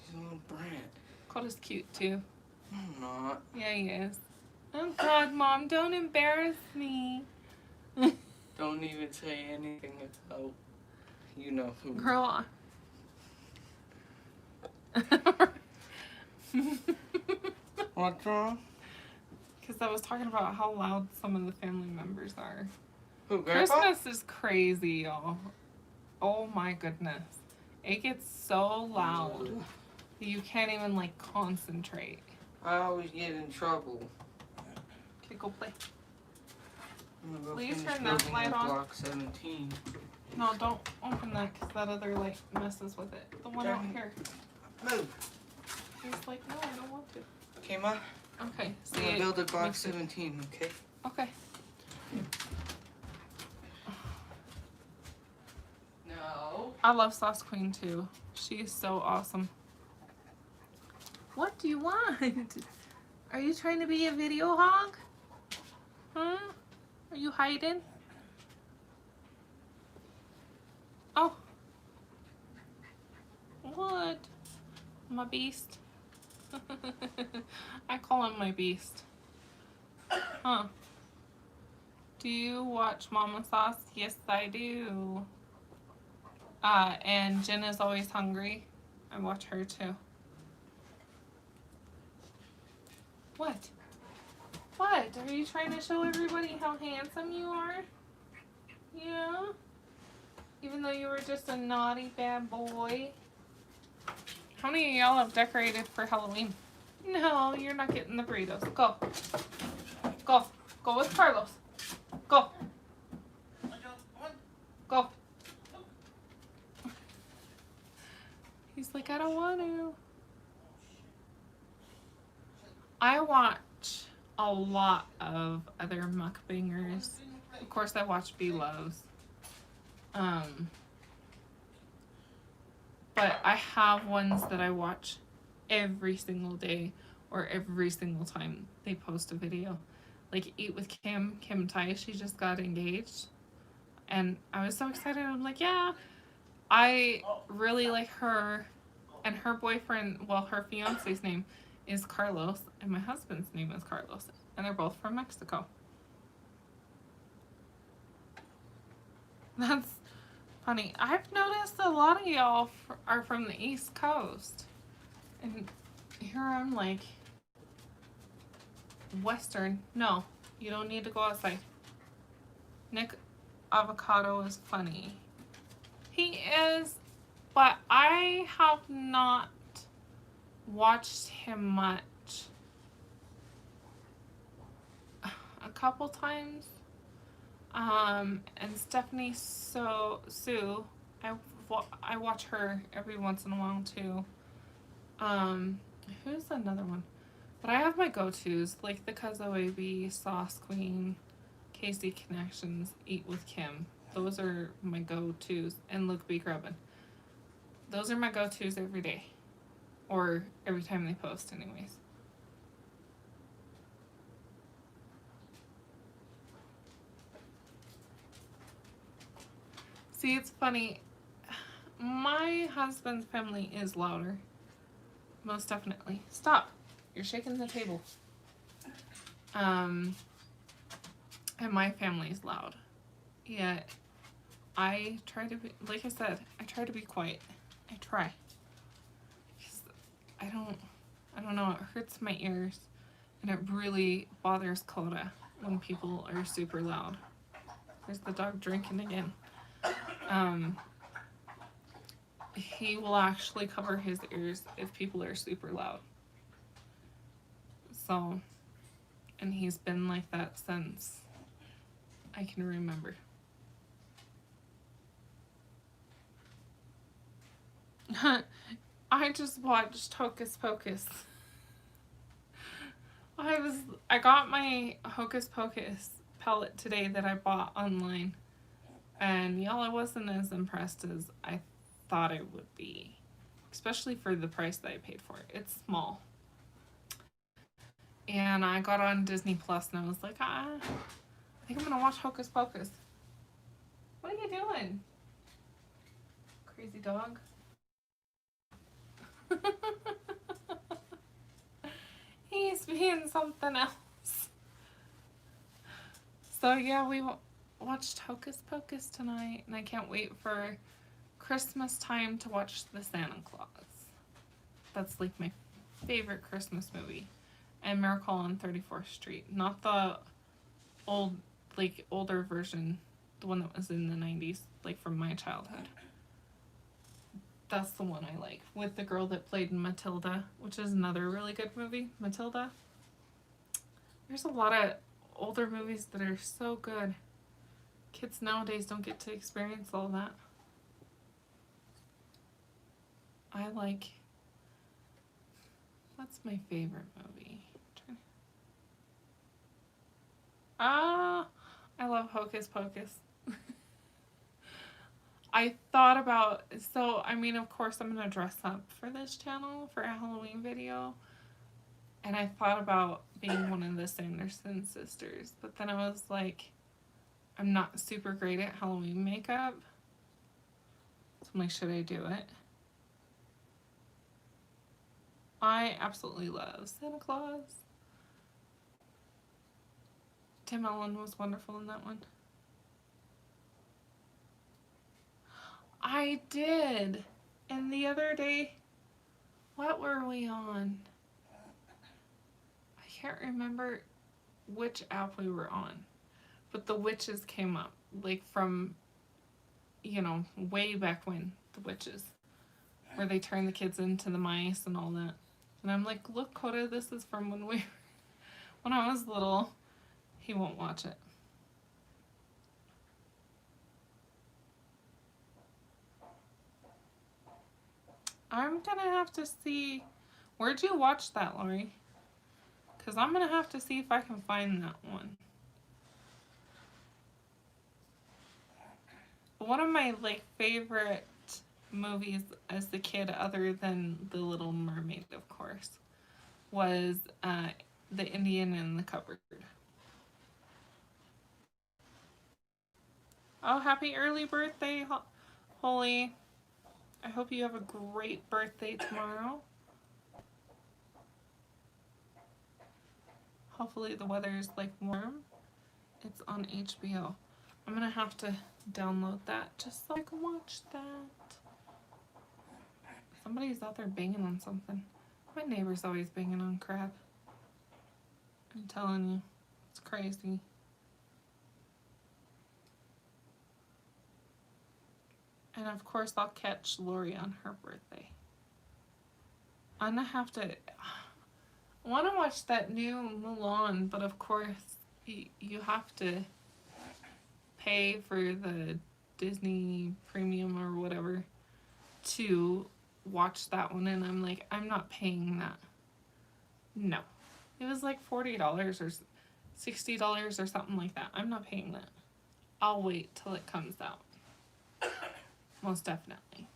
He's a little brat. Coda's cute too. I'm not. Yeah, he is. Oh God, Mom, don't embarrass me. Don't even say anything about you know who. Girl. What's wrong? Because I was talking about how loud some of the family members are. Who, Grandpa? Christmas is crazy, y'all. Oh my goodness. It gets so loud that you can't even like concentrate. I always get in trouble. Okay, go play. I'm gonna go Please finish turn that building light the on. Block 17. No, don't open that because that other light messes with it. The one out here. Move. He's like, no, I don't want to. Okay, Ma. Okay, I'm see gonna it. build a block makes it- 17, okay? Okay. No. I love Sauce Queen too. She is so awesome. What do you want? Are you trying to be a video hog? Huh? Are you hiding? Oh. What? My beast. I call him my beast. Huh. Do you watch Mama Sauce? Yes, I do. And Jen is always hungry. I watch her too. What? What? Are you trying to show everybody how handsome you are? Yeah? Even though you were just a naughty bad boy? How many of y'all have decorated for Halloween? No, you're not getting the burritos. Go. Go. Go with Carlos. Go. Go. He's like, I don't want to. I watch a lot of other mukbangers. Of course, I watch B-Loves. But I have ones that I watch every single day or every single time they post a video. Like Eat with Kim Tai, she just got engaged. And I was so excited. I'm like, yeah, I really like her. And her boyfriend, well, her fiance's name is Carlos. And my husband's name is Carlos. And they're both from Mexico. That's funny. I've noticed a lot of y'all are from the East Coast. And here I'm like, Western. No, you don't need to go outside. Nick Avocado is funny. He is, but I have not watched him much. A couple times. And Stephanie Sue, I watch her every once in a while too. Who's another one? But I have my go-tos, like the Cuzzo AB, Sauce Queen, Casey Connections, Eat with Kim. Those are my go-tos. And Luke B. Grubbin. Those are my go-tos every day. Or every time they post anyways. See, it's funny. My husband's family is louder. Most definitely. Stop. You're shaking the table. And my family's loud. Yet, I try to be, like I said, I try to be quiet. I try. I don't know, it hurts my ears, and it really bothers Coda when people are super loud. There's the dog drinking again. He will actually cover his ears if people are super loud. So, and he's been like that since I can remember. I just watched Hocus Pocus. I got my Hocus Pocus palette today that I bought online, and y'all, I wasn't as impressed as I thought it would be, especially for the price that I paid for it. It's small. And I got on Disney Plus and I was like, I think I'm gonna watch Hocus Pocus. What are you doing? Crazy dog. He's being something else. So yeah, we watched Hocus Pocus tonight, and I can't wait for Christmas time to watch the Santa Claus. That's like my favorite Christmas movie. And Miracle on 34th Street. Not the older version, the one that was in the 90s, like from my childhood. That's the one I like, with the girl that played Matilda, which is another really good movie, Matilda. There's a lot of older movies that are so good. Kids nowadays don't get to experience all that. What's my favorite movie? I love Hocus Pocus. I thought about, of course I'm going to dress up for this channel for a Halloween video. And I thought about being one of the Sanderson sisters. But then I was like, I'm not super great at Halloween makeup. So I'm like, should I do it? I absolutely love Santa Claus. Tim Allen was wonderful in that one. I did. And the other day, what were we on? I can't remember which app we were on. But the witches came up. Like from, way back when. The witches. Where they turn the kids into the mice and all that. And I'm like, look, Coda, this is from when I was little. He won't watch it. I'm gonna have to see. Where'd you watch that, Lori? Because I'm gonna have to see if I can find that one. One of my favorite movies as a kid, other than The Little Mermaid, of course, was The Indian in the Cupboard. Oh, happy early birthday, Holly. I hope you have a great birthday tomorrow. Hopefully the weather is warm. It's on HBO. I'm gonna have to download that just so I can watch that. Somebody's out there banging on something. My neighbor's always banging on crap. I'm telling you, it's crazy. And of course I'll catch Lori on her birthday. I'm gonna have to, I want to watch that new Mulan, but of course you have to pay for the Disney Premium or whatever to watch that one, and I'm like, I'm not paying that. No. It was like $40 or $60 or something like that. I'm not paying that. I'll wait till it comes out. Most definitely.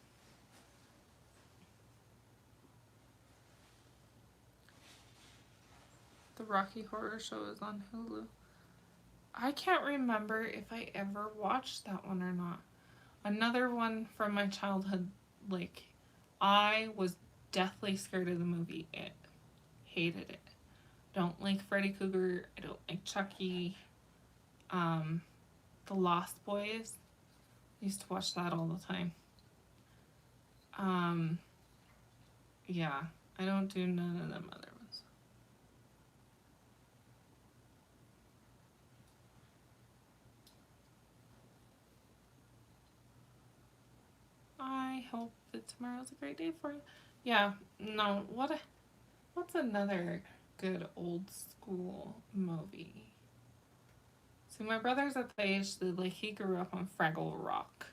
The Rocky Horror Show is on Hulu. I can't remember if I ever watched that one or not. Another one from my childhood, I was deathly scared of the movie It. Hated it. Don't like Freddy Krueger. I don't like Chucky. The Lost Boys. I used to watch that all the time. Yeah, I don't do none of them other ones. I hope that tomorrow's a great day for you. Yeah, no, what's another good old school movie? See, my brother's at the age that, like, he grew up on Fraggle Rock.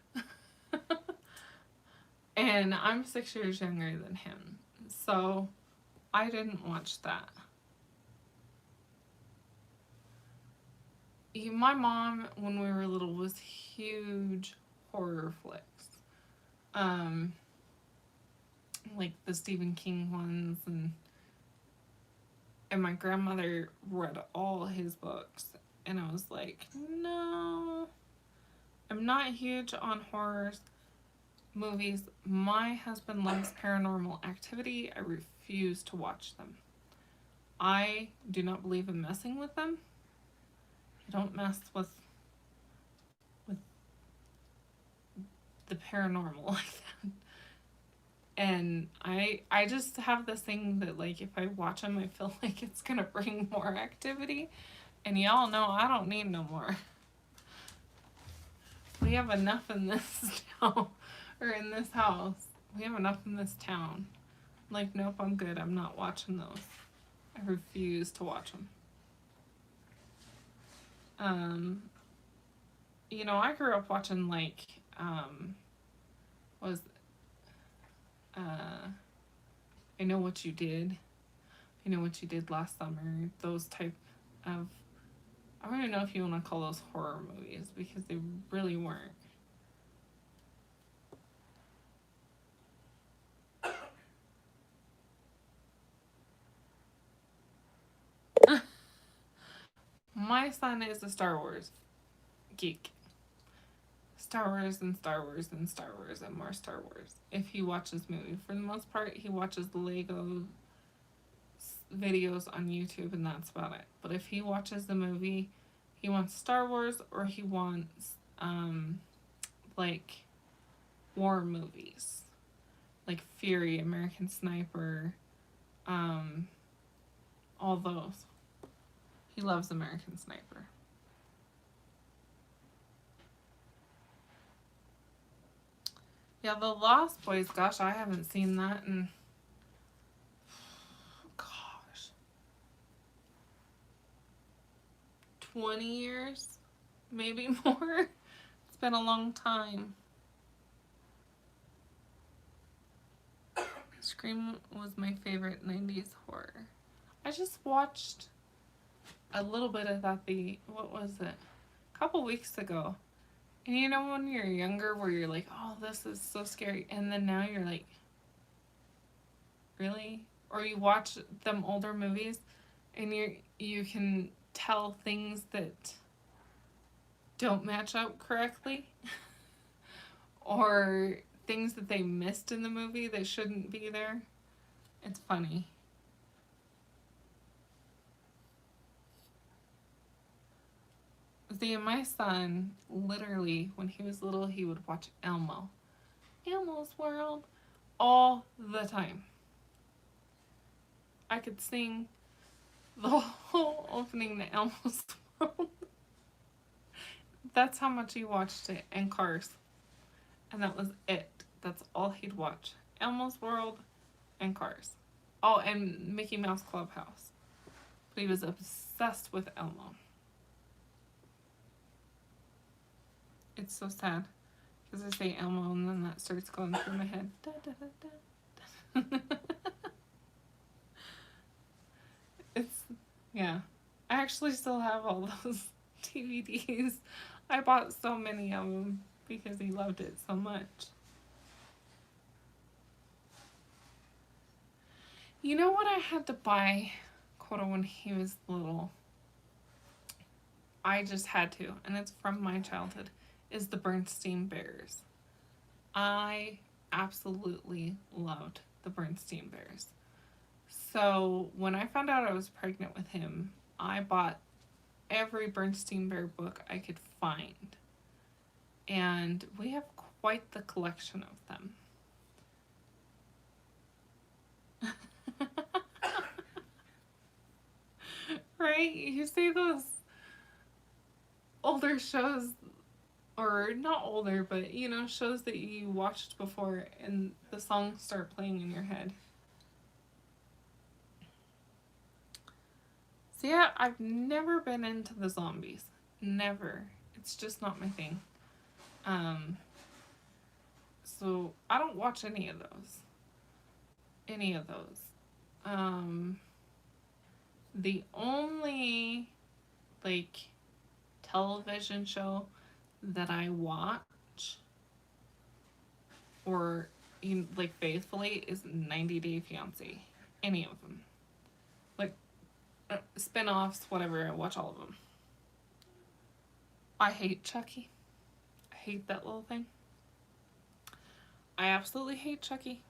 And I'm 6 years younger than him. So I didn't watch that. My mom, when we were little, was huge horror flicks. Like the Stephen King ones, and my grandmother read all his books, and I was like, no, I'm not huge on horror movies. My husband loves Paranormal Activity. I refuse to watch them. I do not believe in messing with them. I don't mess with the paranormal like that. And I just have this thing that, like, if I watch them, I feel like it's gonna bring more activity. And y'all know I don't need no more. We have enough in this town, or in this house. We have enough in this town. Like, nope, I'm good. I'm not watching those. I refuse to watch them. You know, I grew up watching, like, was I Know What You Did. I Know What You Did Last Summer. Those type of, I don't even know if you want to call those horror movies, because they really weren't. My son is a Star Wars geek. Star Wars and Star Wars and Star Wars and more Star Wars. If he watches movies, for the most part, he watches the Lego videos on YouTube, and that's about it. But if he watches the movie, he wants Star Wars, or he wants like war movies, like Fury, American Sniper, all those. He loves American Sniper. Yeah, The Lost Boys, gosh, I haven't seen that in, gosh, 20 years, maybe more. It's been a long time. Scream was my favorite 90s horror. I just watched a little bit of that, what was it? A couple weeks ago. And you know when you're younger where you're like, oh, this is so scary. And then now you're like, really? Or you watch them older movies and you can tell things that don't match up correctly. Or things that they missed in the movie that shouldn't be there. It's funny. See, my son, literally, when he was little, he would watch Elmo's World, all the time. I could sing the whole opening to Elmo's World. That's how much he watched it, and Cars. And that was it. That's all he'd watch. Elmo's World and Cars. Oh, and Mickey Mouse Clubhouse. But he was obsessed with Elmo. It's so sad. Because I say Elmo and then that starts going through my head. Da, da, da, da. It's, yeah. I actually still have all those DVDs. I bought so many of them because he loved it so much. You know what I had to buy Koda when he was little? I just had to, and it's from my childhood, is the Bernstein Bears. I absolutely loved the Bernstein Bears. So when I found out I was pregnant with him, I bought every Bernstein Bear book I could find. And we have quite the collection of them. Right? You see those older shows, or not older, but you know, shows that you watched before and the songs start playing in your head. So yeah, I've never been into the zombies. Never. It's just not my thing. Um, so I don't watch any of those. Any of those. The only like television show that I watch or like faithfully is 90 Day Fiance. Any of them. Like spin-offs, whatever, I watch all of them. I hate Chucky. I hate that little thing. I absolutely hate Chucky.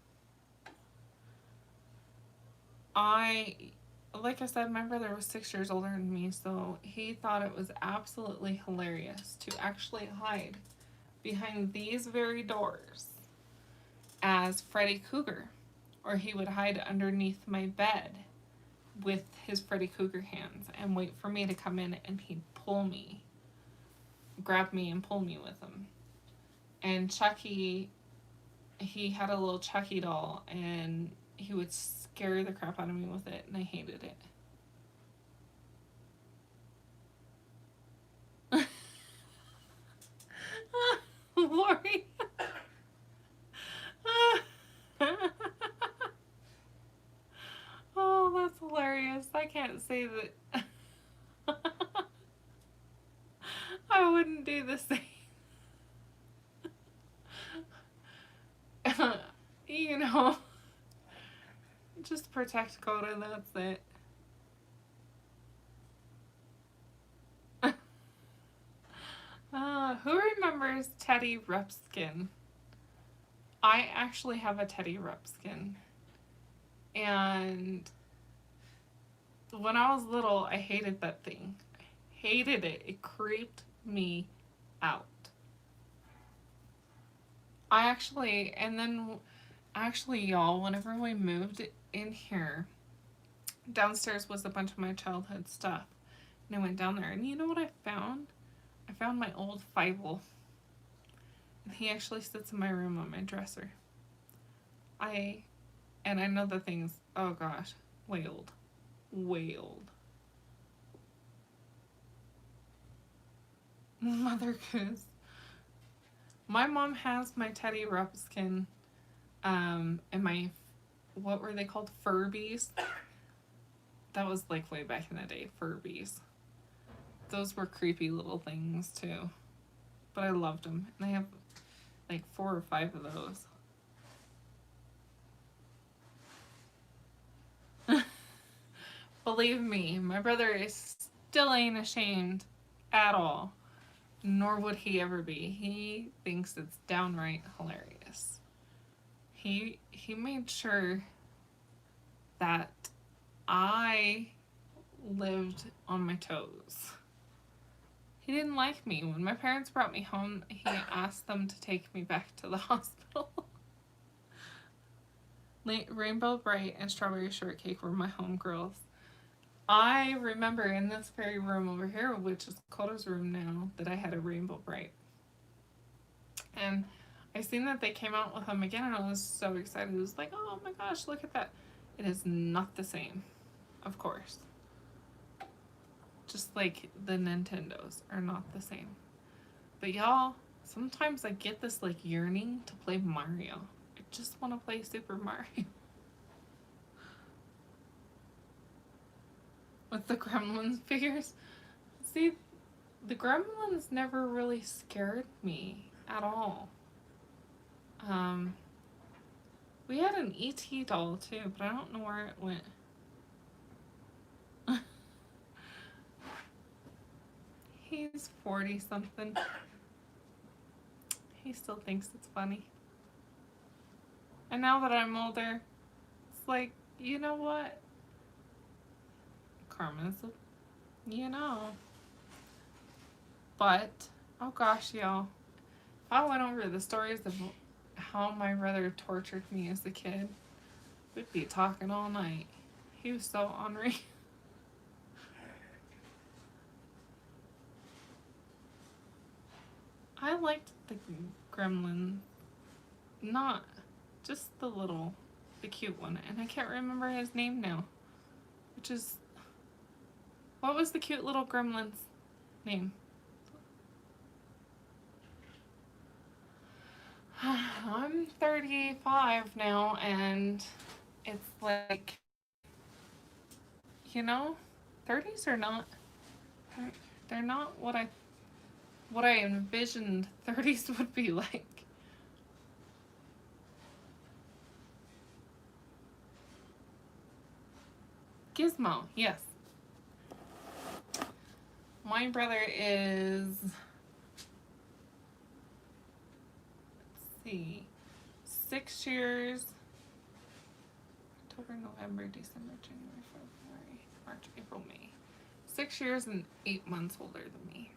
Like I said, my brother was 6 years older than me, so he thought it was absolutely hilarious to actually hide behind these very doors as Freddy Krueger, or he would hide underneath my bed with his Freddy Krueger hands and wait for me to come in, and he'd grab me and pull me with him. And Chucky, he had a little Chucky doll, and he would scare the crap out of me with it, and I hated it. Lori. Oh, that's hilarious. I can't say that. I wouldn't do the same. You know, just protect Coda, that's it. Who remembers Teddy Ruxpin? I actually have a Teddy Ruxpin. And when I was little, I hated that thing. I hated it. It creeped me out. Y'all, whenever we moved in here, downstairs was a bunch of my childhood stuff. And I went down there, and you know what I found? I found my old Fievel. And he actually sits in my room on my dresser. I know the thing's, oh gosh, way old. Way old. Mother Goose. My mom has my Teddy Ruxpin, and my, what were they called? Furbies. That was like way back in the day, Furbies. Those were creepy little things too. But I loved them. And I have like 4 or 5 of those. Believe me, my brother is still ain't ashamed at all. Nor would he ever be. He thinks it's downright hilarious. He made sure that I lived on my toes. He didn't like me. When my parents brought me home, he asked them to take me back to the hospital. Rainbow Bright and Strawberry Shortcake were my homegirls. I remember in this very room over here, which is Coda's room now, that I had a Rainbow Bright. And I seen that they came out with them again, and I was so excited. It was like, oh my gosh, look at that. It is not the same, of course. Just like the Nintendos are not the same. But y'all, sometimes I get this like yearning to play Mario. I just want to play Super Mario. With the Gremlins figures. See, the Gremlins never really scared me at all. We had an E.T. doll too, but I don't know where it went. He's 40 something. He still thinks it's funny. And now that I'm older, it's like, you know what? Karma's, you know. But, oh gosh, y'all. If I went over the stories of how my brother tortured me as a kid, we'd be talking all night. He was so ornery. I liked the gremlin, not just the cute one, and I can't remember his name now, which is, what was the cute little gremlin's name? I'm 35 now, and it's like, 30s are not, they're not what I envisioned 30s would be like. Gizmo, yes. My brother is, let's see, 6 years, October, November, December, January, February, March, April, May. 6 years and 8 months older than me.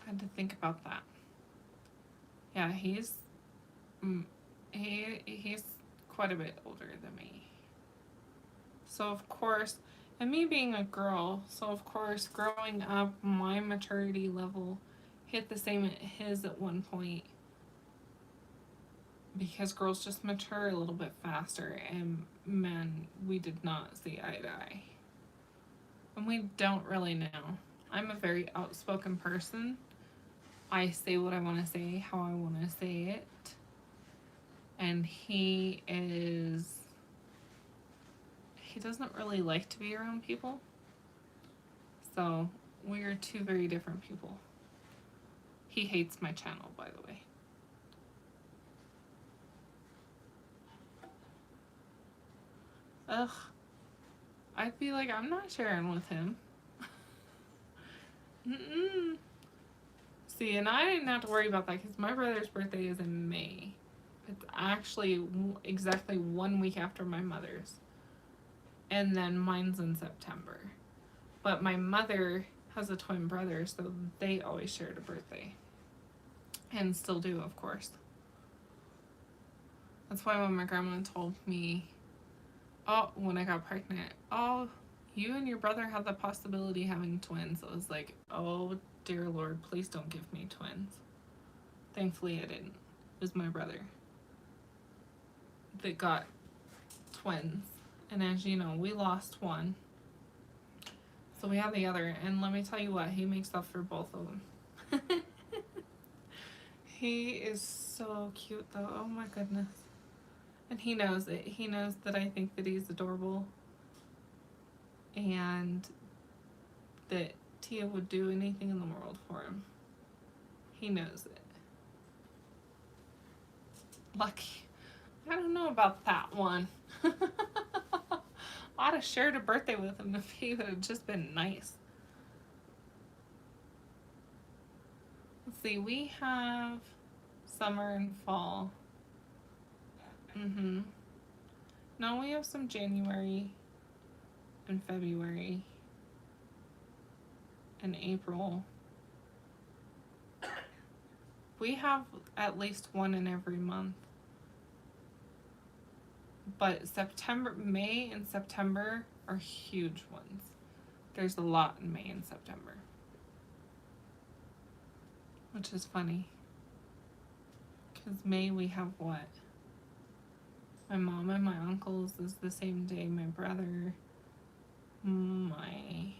I had to think about that. Yeah, he's quite a bit older than me. So of course, and me being a girl, so of course growing up, my maturity level hit the same as his at one point, because girls just mature a little bit faster, and men, we did not see eye to eye. And we don't really know. I'm a very outspoken person. I say what I want to say, how I want to say it. And he doesn't really like to be around people. So we are two very different people. He hates my channel, by the way. Ugh. I'd be like, I'm not sharing with him. Mm-mm. See, and I didn't have to worry about that because my brother's birthday is in May. It's actually exactly 1 week after my mother's. And then mine's in September. But my mother has a twin brother, so they always shared a birthday. And still do, of course. That's why when my grandma told me, when I got pregnant, you and your brother have the possibility of having twins. I was like, oh dear Lord, please don't give me twins. Thankfully I didn't. It was my brother that got twins. And as you know, we lost one. So we have the other, and let me tell you what, he makes up for both of them. He is so cute though, oh my goodness. And he knows it. He knows that I think that he's adorable. And that Tia would do anything in the world for him. He knows it. Lucky. I don't know about that one. I'd have shared a birthday with him if he would have just been nice. Let's see, we have summer and fall. No, we have some January and February and April. We have at least one in every month. But May and September are huge ones. There's a lot in May and September. Which is funny. Because May we have what? My mom and my uncles is the same day. My brother, my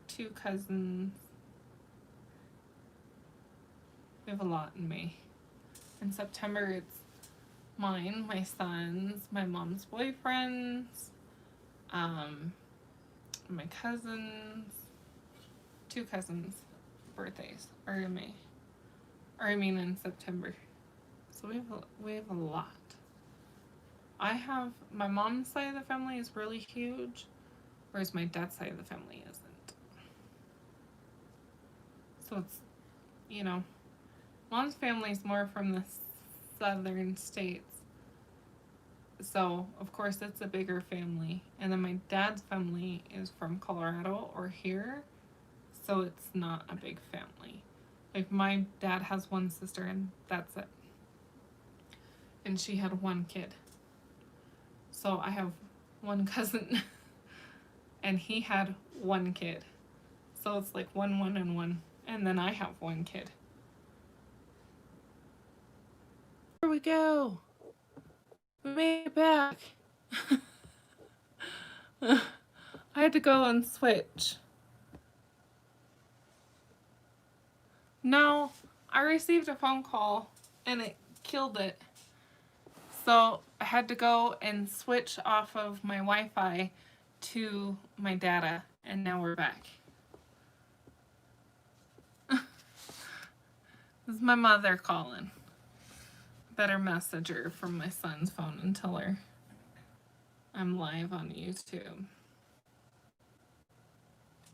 2 cousins. We have a lot in May. In September it's mine, my son's, my mom's boyfriends, my cousins, 2 cousins' birthdays are in May. Or I mean in September. So we have a lot. I have, my mom's side of the family is really huge, whereas my dad's side of the family isn't. So it's, mom's family is more from the southern states. So, of course, it's a bigger family. And then my dad's family is from Colorado or here. So it's not a big family. Like, my dad has 1 sister and that's it. And she had 1 kid. So I have 1 cousin and he had 1 kid. So it's like 1, 1, and 1. And then I have 1 kid. Here we go. We made it back. I had to go and switch. No, I received a phone call and it killed it. So I had to go and switch off of my Wi-Fi to my data, and now we're back. This is my mother calling. Better message her from my son's phone and tell her I'm live on YouTube.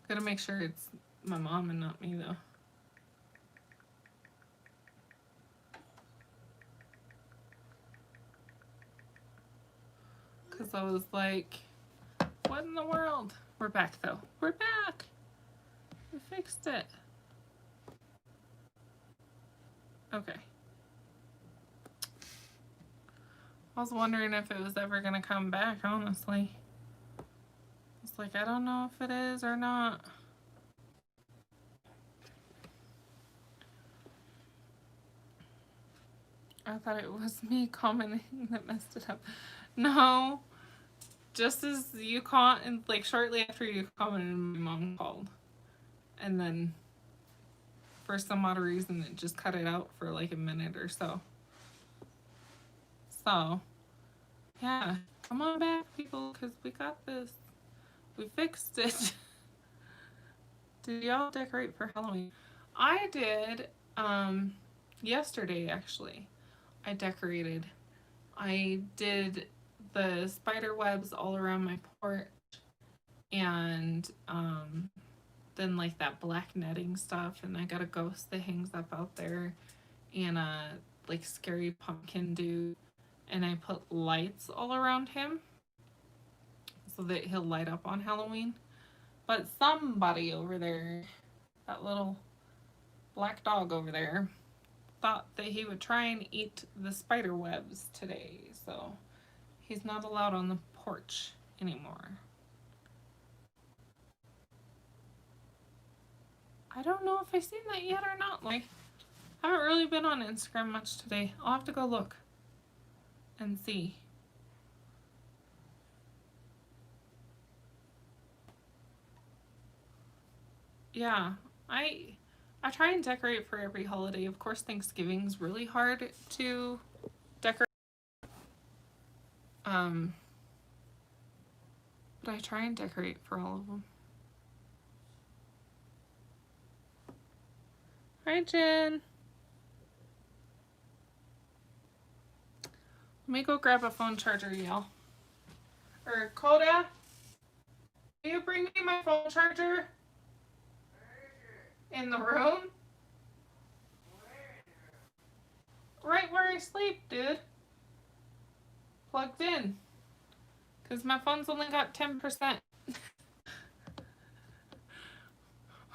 Gotta make sure it's my mom and not me though. Cause I was like, what in the world? We're back though. We're back. We fixed it. Okay. I was wondering if it was ever gonna come back, honestly. It's like, I don't know if it is or not. I thought it was me commenting that messed it up. No. Just as you like shortly after you commented, my mom called. And then for some odd reason it just cut it out for like a minute or so. So, yeah. Come on back, people, because we got this. We fixed it. Did y'all decorate for Halloween? I did, yesterday actually. I decorated. I did the spider webs all around my porch, and then like that black netting stuff, and I got a ghost that hangs up out there, and a like scary pumpkin dude, and I put lights all around him so that he'll light up on Halloween. But somebody over there, that little black dog over there, thought that he would try and eat the spider webs today, so he's not allowed on the porch anymore. I don't know if I've seen that yet or not. Like, I haven't really been on Instagram much today. I'll have to go look and see. Yeah, I try and decorate for every holiday. Of course, Thanksgiving's really hard to decorate. But I try and decorate for all of them. Hi, Jen. Let me go grab a phone charger, y'all. Or Coda, will you bring me my phone charger? In the room? Right where I sleep, dude. Plugged in. Because my phone's only got 10%.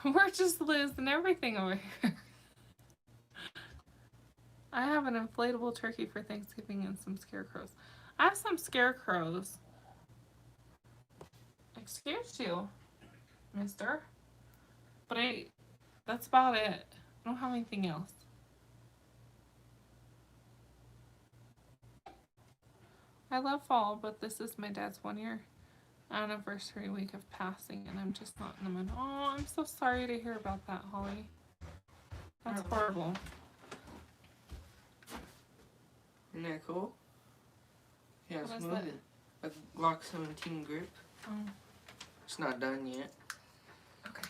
We're just losing everything over here. I have an inflatable turkey for Thanksgiving and some scarecrows. I have some scarecrows. Excuse you, mister. But that's about it. I don't have anything else. I love fall, but this is my dad's 1-year anniversary week of passing, and I'm just not in the mood. Oh, I'm so sorry to hear about that, Holly. That's horrible. Isn't that cool? Yeah, it's What is moving. A Glock 17 grip. Oh. It's not done yet. Okay.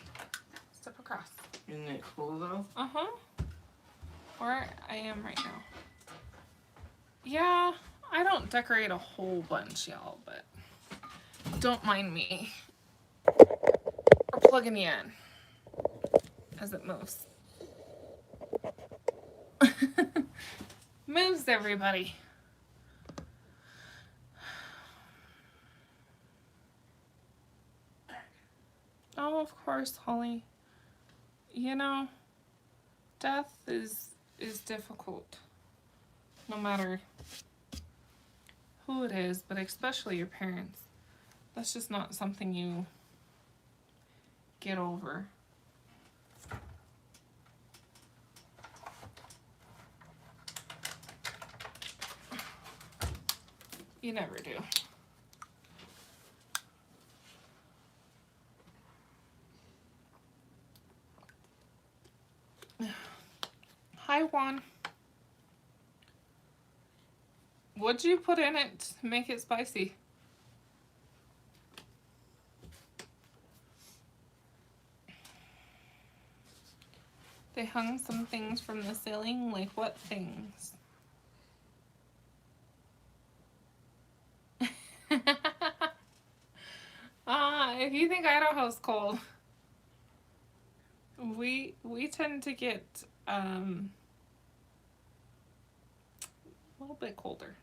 Step across. Isn't it cool though? Uh-huh. Where I am right now. Yeah, I don't decorate a whole bunch, y'all, but don't mind me. We're plugging you in as it moves. Moves, everybody. Oh, of course, Holly. You know, death is difficult. No matter who it is, but especially your parents. That's just not something you get over. You never do. Hi, Juan. What'd you put in it to make it spicy? They hung some things from the ceiling. Like what things? If you think Idaho's cold, we tend to get a little bit colder.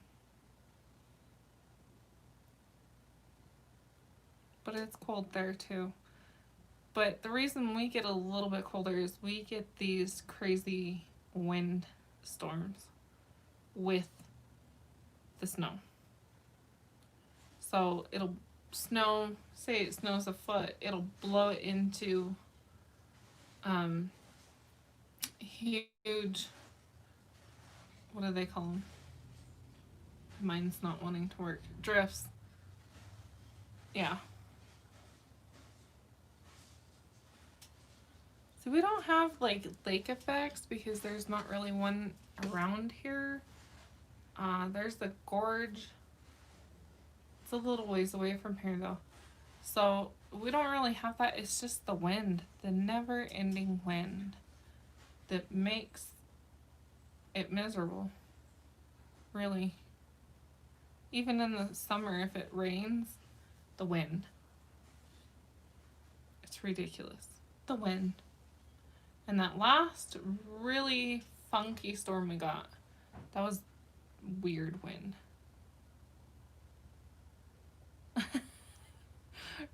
But it's cold there too. But the reason we get a little bit colder is we get these crazy wind storms with the snow. So it'll snow, say it snows a foot, it'll blow it into huge, what do they call them? Mine's not wanting to work. Drifts. Yeah. So we don't have like lake effects because there's not really one around here. There's the gorge. It's a little ways away from here though. So we don't really have that. It's just the wind, the never ending wind that makes it miserable. Really. Even in the summer, if it rains, the wind. It's ridiculous. The wind. And that last really funky storm we got, that was weird wind.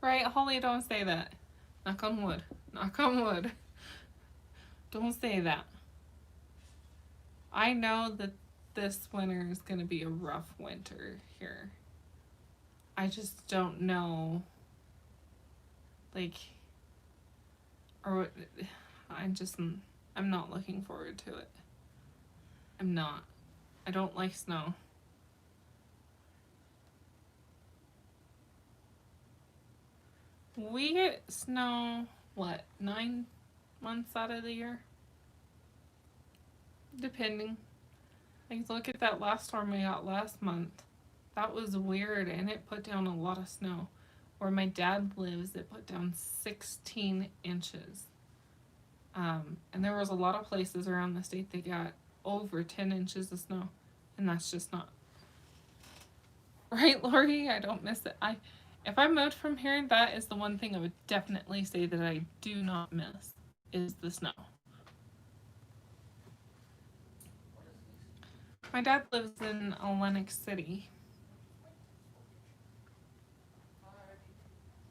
Right, Holly, don't say that. Knock on wood. Knock on wood. Don't say that. I know that this winter is going to be a rough winter here. I just don't know. Like, or I'm not looking forward to it. I'm not. I don't like snow. We get snow, what, 9 months out of the year? Depending. Like, look at that last storm we got last month. That was weird, and it put down a lot of snow. Where my dad lives, it put down 16 inches. And there was a lot of places around the state that got over 10 inches of snow. And that's just not... Right, Lori? I don't miss it. If I moved from here, that is the one thing I would definitely say that I do not miss, is the snow. My dad lives in Atlantic City.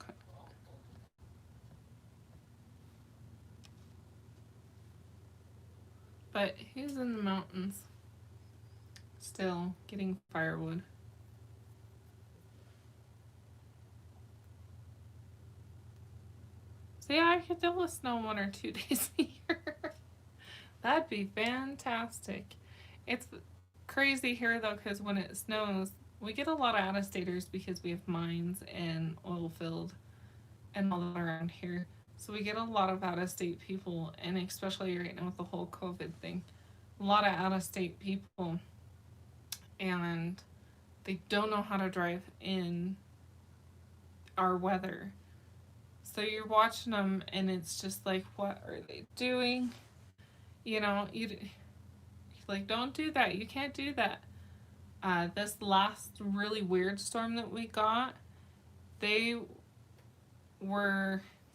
Okay. But he's in the mountains, still getting firewood. So yeah, I could deal with snow 1 or 2 days a year. That'd be fantastic. It's crazy here though, because when it snows, we get a lot of out-of-staters because we have mines and oil field and all that around here. So we get a lot of out-of-state people, and especially right now with the whole COVID thing, a lot of out-of-state people, and they don't know how to drive in our weather. So you're watching them, and it's just like, what are they doing? You know, you like, don't do that. You can't do that. This last really weird storm that we got, there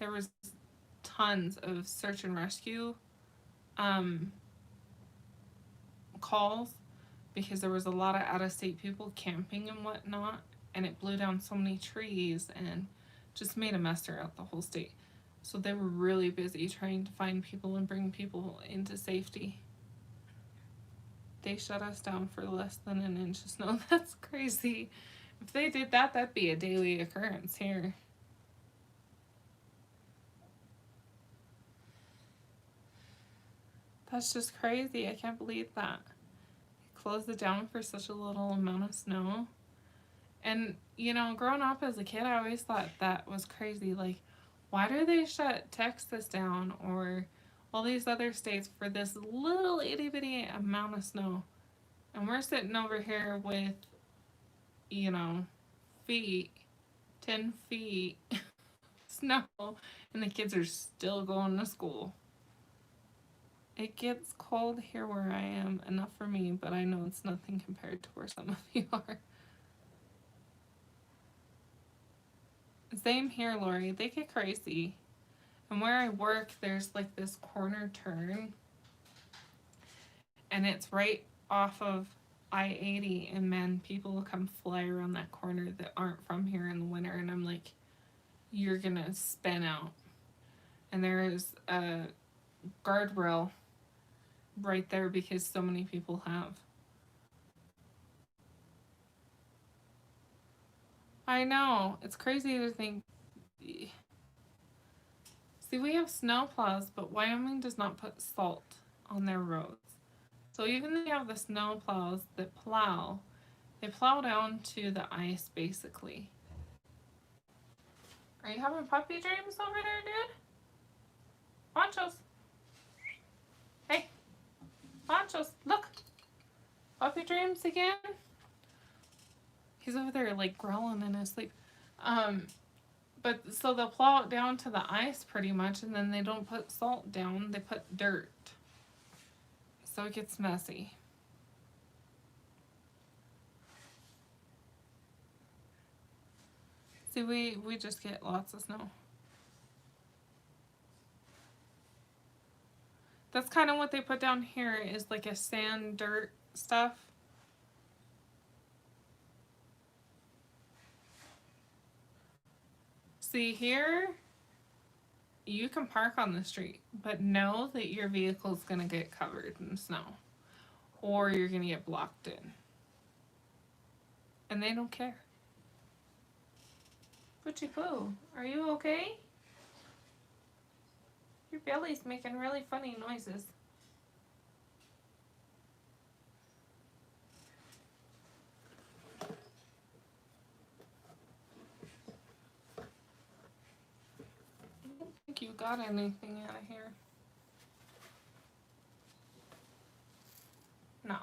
was tons of search and rescue calls because there was a lot of out-of-state people camping and whatnot, and it blew down so many trees and just made a mess throughout the whole state. So they were really busy trying to find people and bring people into safety. They shut us down for less than an inch of snow. That's crazy. If they did that, that'd be a daily occurrence here. That's just crazy. I can't believe that. Close it down for such a little amount of snow. And, you know, growing up as a kid, I always thought that was crazy. Like, why do they shut Texas down or all these other states for this little itty bitty amount of snow? And we're sitting over here with, you know, feet, 10 feet snow, and the kids are still going to school. It gets cold here where I am, enough for me, but I know it's nothing compared to where some of you are. Same here, Lori. They get crazy. And where I work, there's like this corner turn, and it's right off of I-80, and man, people will come fly around that corner that aren't from here in the winter, and I'm like, you're gonna spin out. And there is a guardrail right there because so many people have. I know, it's crazy to think. See, we have snow plows, but Wyoming does not put salt on their roads. So even though you have the snow plows that plow, they plow down to the ice basically. Are you having puppy dreams over there, dude? Ponchos. Hey, Ponchos, look. Puppy dreams again? He's over there like growling in his sleep. But so they'll plow it down to the ice pretty much, and then they don't put salt down, they put dirt. So it gets messy. See, we just get lots of snow. That's kind of what they put down here is like a sand, dirt stuff. See here, you can park on the street, but know that your vehicle's gonna get covered in snow or you're gonna get blocked in. And they don't care. Poochie Poo, are you okay? Your belly's making really funny noises. I don't think you got anything out of here. No.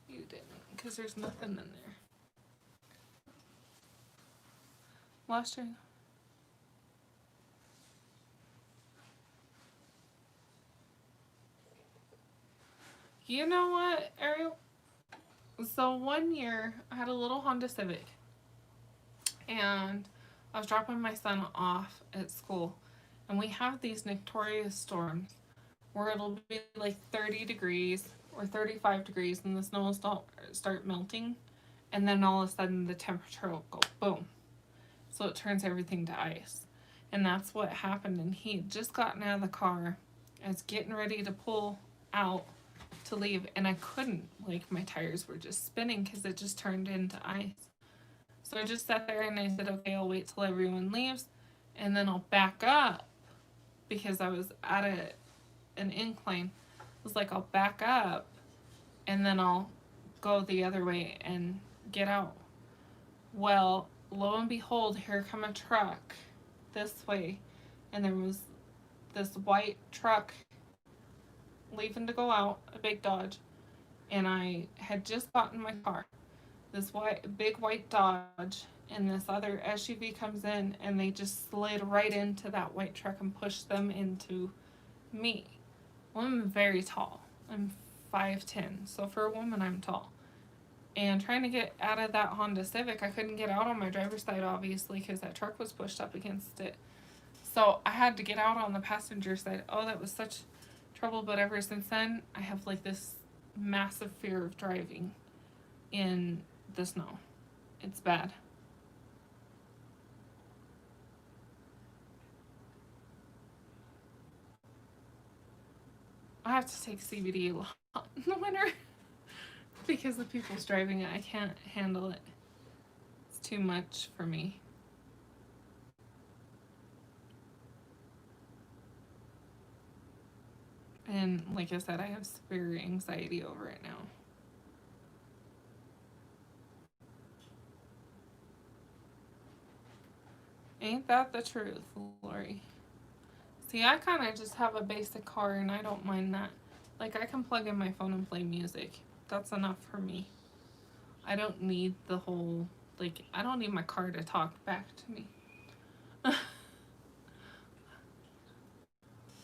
You didn't, because there's nothing in there. Last year. You know what, Ariel? So one year, I had a little Honda Civic, and I was dropping my son off at school, and we have these notorious storms where it'll be like 30 degrees or 35 degrees, and the snow will start melting, and then all of a sudden the temperature will go boom. So it turns everything to ice. And that's what happened, and he had just gotten out of the car. I was getting ready to pull out to leave, and I couldn't. Like, my tires were just spinning because it just turned into ice. So I just sat there and I said, okay, I'll wait till everyone leaves, and then I'll back up because I was at an incline. I was like, I'll back up and then I'll go the other way and get out. Well, lo and behold, here come a truck this way, and there was this white truck leaving to go out, a big Dodge, and I had just gotten my car. This big white Dodge and this other SUV comes in, and they just slid right into that white truck and pushed them into me. Well, I'm very tall. I'm 5'10", so for a woman, I'm tall. And trying to get out of that Honda Civic, I couldn't get out on my driver's side, obviously, because that truck was pushed up against it. So I had to get out on the passenger side. Oh, that was such trouble, but ever since then, I have like this massive fear of driving in the snow. It's bad. I have to take CBD a lot in the winter because the people's driving it. I can't handle it. It's too much for me. And like I said, I have severe anxiety over it now. Ain't that the truth, Lori? See, I kind of just have a basic car and I don't mind that. Like, I can plug in my phone and play music. That's enough for me. I don't need the whole, like, I don't need my car to talk back to me.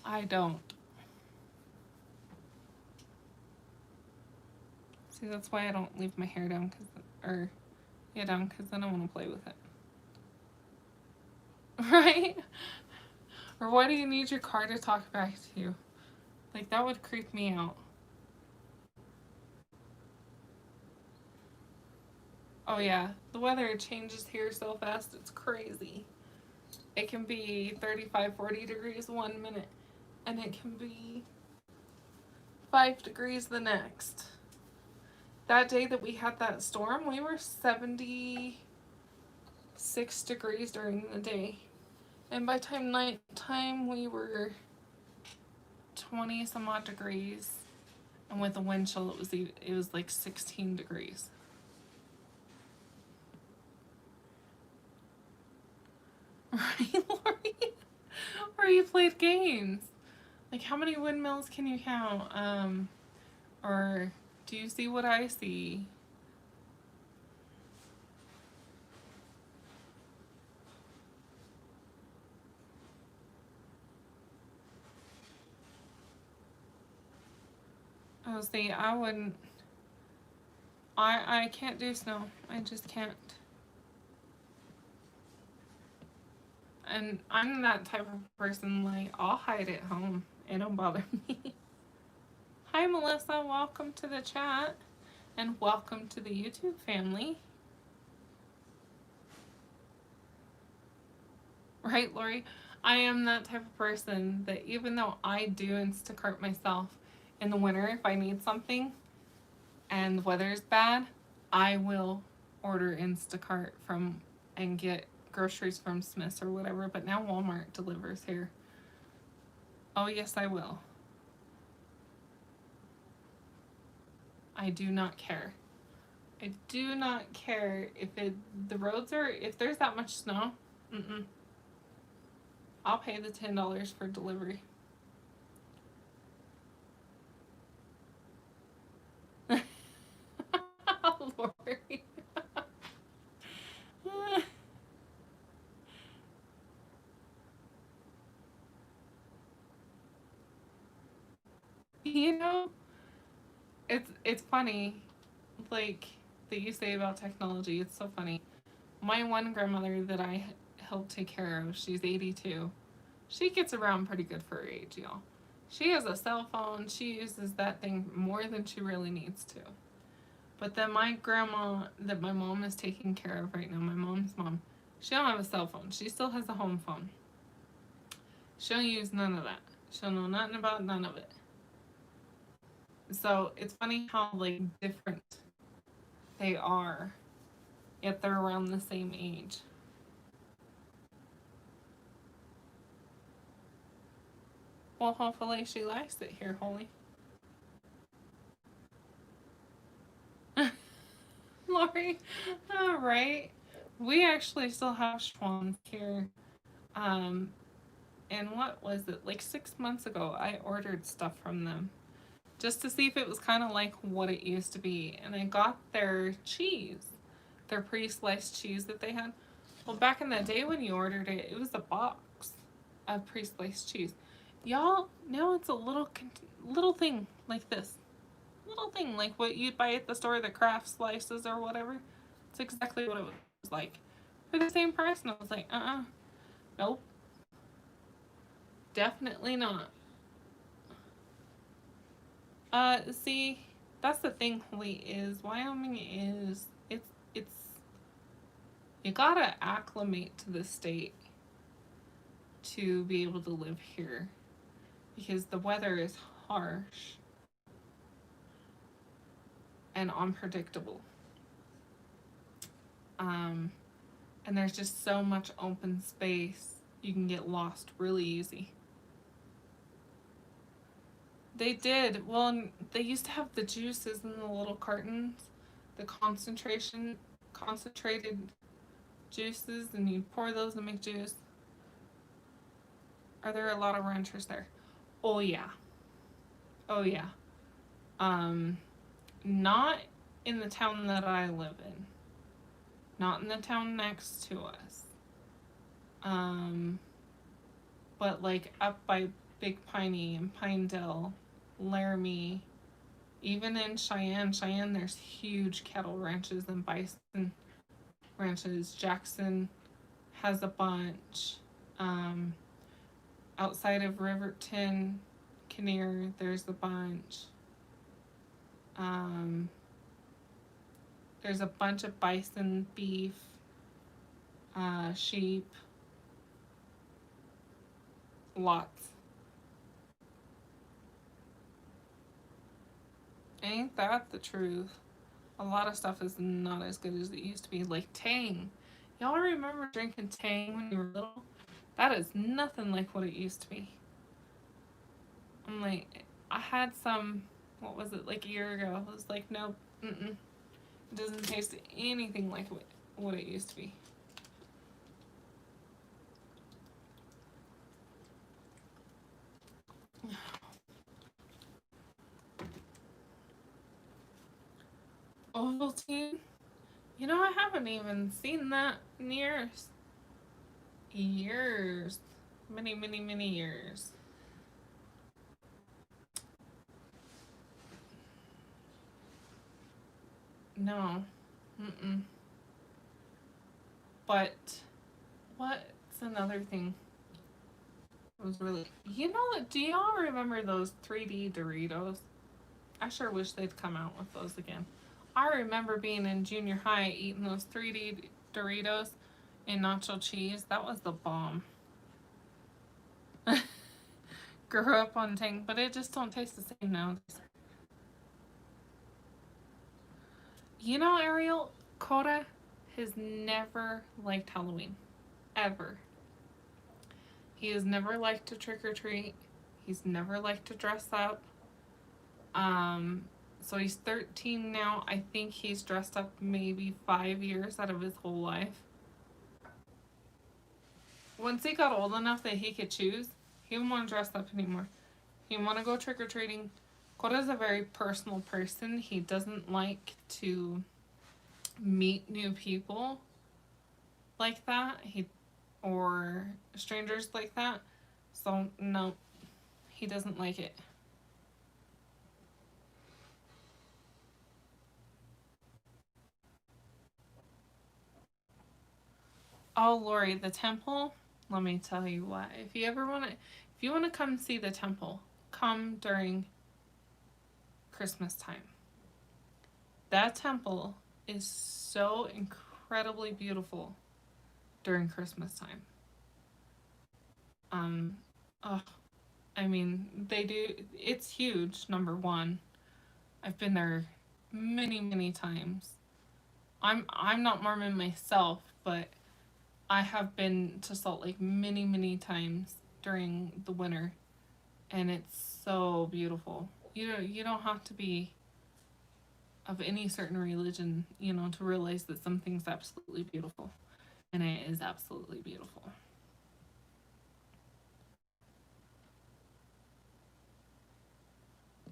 I don't. See, that's why I don't leave my hair down, down, because then I want to play with it. Right? Or why do you need your car to talk back to you? Like, that would creep me out. Oh yeah, the weather changes here so fast, it's crazy. It can be 35, 40 degrees 1 minute, and it can be 5 degrees the next. That day that we had that storm, we were 76 degrees during the day. And by time nighttime, we were 20 some odd degrees. And with the wind chill, it was like 16 degrees. Right, Lori? Or you played games. Like, how many windmills can you count? Or do you see what I see? Oh, see, I wouldn't. I can't do snow. I just can't. And I'm that type of person, like, I'll hide at home. It don't bother me. Hi, Melissa. Welcome to the chat. And welcome to the YouTube family. Right, Lori? I am that type of person that even though I do Instacart myself in the winter, if I need something and the weather's bad, I will order Instacart and get groceries from Smith's or whatever, but now Walmart delivers here. Oh, yes, I will. I do not care. I do not care if if there's that much snow, I'll pay the $10 for delivery. Lori. You know, it's funny, like, that you say about technology. It's so funny. My one grandmother that I helped take care of, she's 82. She gets around pretty good for her age, y'all. She has a cell phone. She uses that thing more than she really needs to. But then my grandma that my mom is taking care of right now, my mom's mom, she don't have a cell phone. She still has a home phone. She don't use none of that. She don't know nothing about none of it. So it's funny how, like, different they are, yet they're around the same age. Well, hopefully she likes it here, Holly. Lori, all right. We actually still have Schwann's here. And what was it? Like 6 months ago, I ordered stuff from them just to see if it was kind of like what it used to be. And I got their cheese, their pre-sliced cheese that they had. Well, back in the day when you ordered it, it was a box of pre-sliced cheese. Y'all, now it's a little thing like this. Little thing like what you'd buy at the store, the Kraft slices or whatever. It's exactly what it was like. For the same price. And I was like, nope. Definitely not. See, that's the thing, Holly, is Wyoming is, it's, you gotta acclimate to the state to be able to live here. Because the weather is harsh and unpredictable. And there's just so much open space, you can get lost really easy. They did. Well, they used to have the juices in the little cartons, the concentrated juices and you pour those and make juice. Are there a lot of ranchers there? Oh yeah. Oh yeah. Not in the town that I live in. Not in the town next to us. But like up by Big Piney and Pinedale, Laramie, even in Cheyenne, there's huge cattle ranches and bison ranches. Jackson has a bunch. Outside of Riverton, Kinnear, there's a bunch. There's a bunch of bison, beef, sheep, lots. Ain't that the truth? A lot of stuff is not as good as it used to be. Like Tang. Y'all remember drinking Tang when you were little? That is nothing like what it used to be. I'm like, I had some, what was it, like a year ago. I was like, nope, it doesn't taste anything like what it used to be. Ovaltine? You know, I haven't even seen that in years. Years. Many, many, many years. No. But what's another thing? It was really, you know, do y'all remember those 3D Doritos? I sure wish they'd come out with those again. I remember being in junior high eating those 3D Doritos and nacho cheese. That was the bomb. Grew up on Tang, but it just don't taste the same now. You know, Ariel, Coda has never liked Halloween. Ever. He has never liked to trick or treat. He's never liked to dress up. So he's 13 now. I think he's dressed up maybe 5 years out of his whole life. Once he got old enough that he could choose, he didn't want to dress up anymore. He didn't want to go trick or treating. Koda's a very personal person. He doesn't like to meet new people like that. Or strangers like that. So no, he doesn't like it. Oh, Lori, the temple. Let me tell you what. If you want to come see the temple, come during Christmas time. That temple is so incredibly beautiful during Christmas time. I mean, they do. It's huge. Number one, I've been there many, many times. I'm not Mormon myself, but I have been to Salt Lake many, many times during the winter, and it's so beautiful. You don't have to be of any certain religion, to realize that something's absolutely beautiful, and it is absolutely beautiful.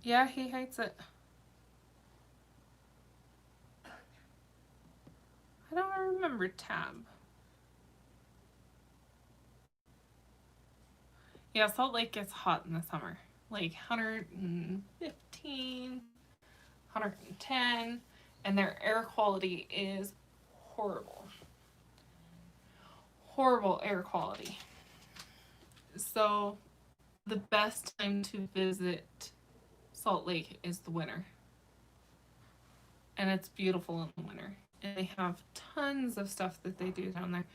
Yeah, he hates it. I don't remember Tab. Yeah, Salt Lake gets hot in the summer. Like 115, 110, and their air quality is horrible. Horrible air quality. So, the best time to visit Salt Lake is the winter. And it's beautiful in the winter. And they have tons of stuff that they do down there.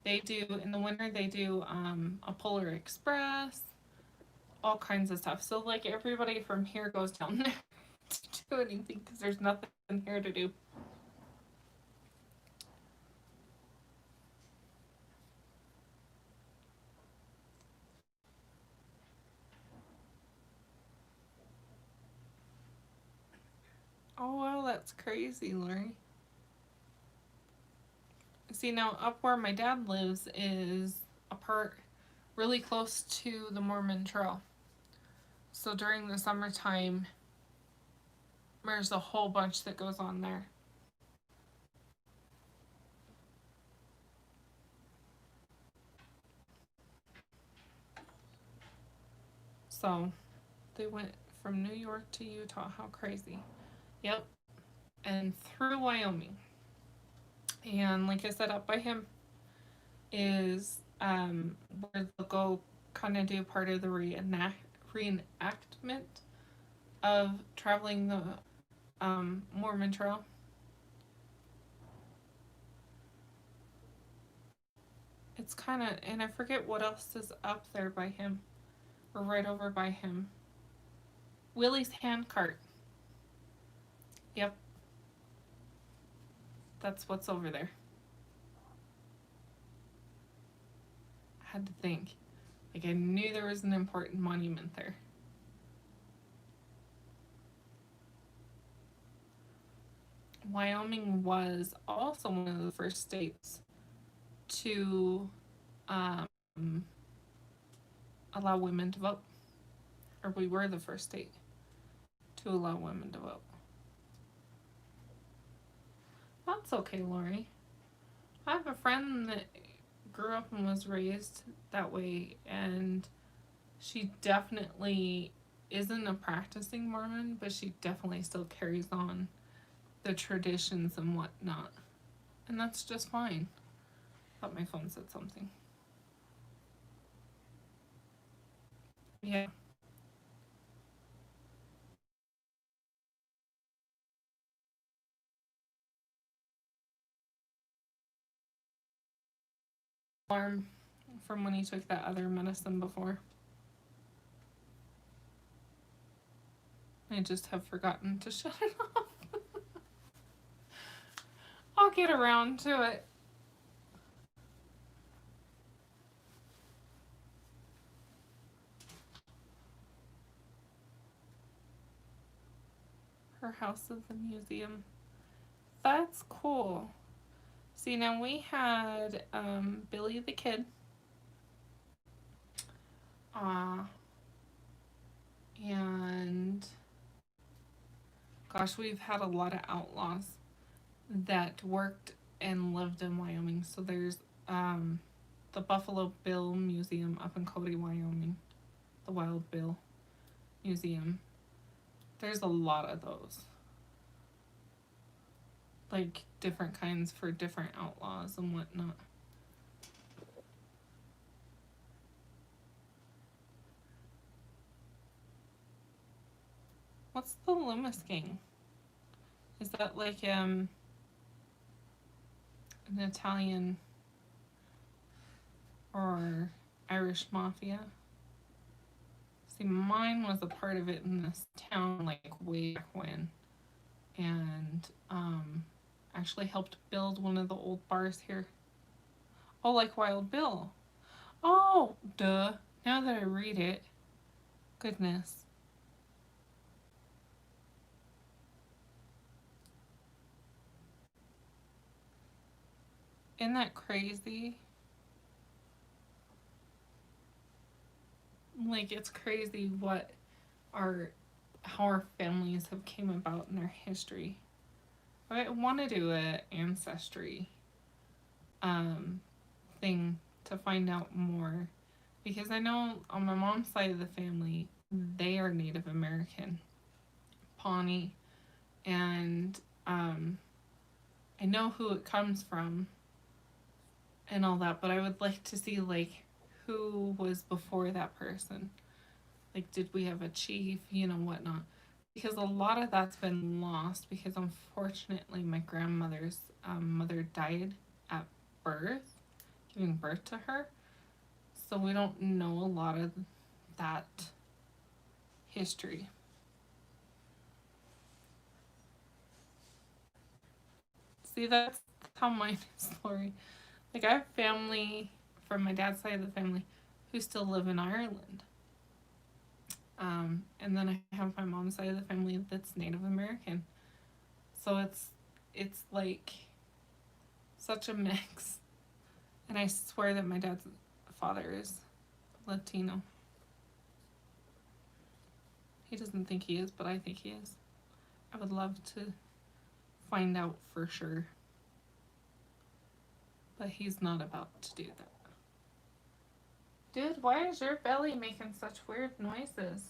They do, in the winter, they do a Polar Express, all kinds of stuff. So, like, everybody from here goes down there to do anything because there's nothing here to do. Oh, wow, that's crazy, Lori. See, now up where my dad lives is a part really close to the Mormon Trail. So during the summertime, there's a whole bunch that goes on there. So they went from New York to Utah. How crazy. Yep. And through Wyoming. And like I said, up by him is where they'll go kind of do part of the reenactment of traveling the Mormon Trail. It's kind of, and I forget what else is up there by him, or right over by him. Willie's Handcart. Yep. That's what's over there. I had to think. Like, I knew there was an important monument there. Wyoming was also one of the first states to allow women to vote. Or we were the first state to allow women to vote. That's okay, Lori. I have a friend that grew up and was raised that way, and she definitely isn't a practicing Mormon, but she definitely still carries on the traditions and whatnot. And that's just fine. Thought my phone said something. Yeah. Alarm from when he took that other medicine before. I just have forgotten to shut it off. I'll get around to it. Her house is a museum. That's cool. See, now we had Billy the Kid. And gosh, we've had a lot of outlaws that worked and lived in Wyoming. So there's the Buffalo Bill Museum up in Cody, Wyoming. The Wild Bill Museum. There's a lot of those. Like different kinds for different outlaws and whatnot. What's the Loomis Gang? Is that like an Italian or Irish mafia? See, mine was a part of it in this town like way back when, and actually helped build one of the old bars here. Oh, like Wild Bill. Oh, duh. Now that I read it, goodness. Isn't that crazy? Like, it's crazy how our families have came about in their history. I want to do an ancestry thing to find out more, because I know on my mom's side of the family, they are Native American, Pawnee, and I know who it comes from and all that, but I would like to see like who was before that person. Like, did we have a chief, whatnot, because a lot of that's been lost, because unfortunately my grandmother's mother died at birth, giving birth to her, so we don't know a lot of that history. See, that's how mine is, Lori. Like, I have family from my dad's side of the family who still live in Ireland. And then I have my mom's side of the family that's Native American. So it's like Such a mix. And I swear that my dad's father is Latino. He doesn't think he is, but I think he is. I would love to find out for sure. But he's not about to do that. Dude, why is your belly making such weird noises?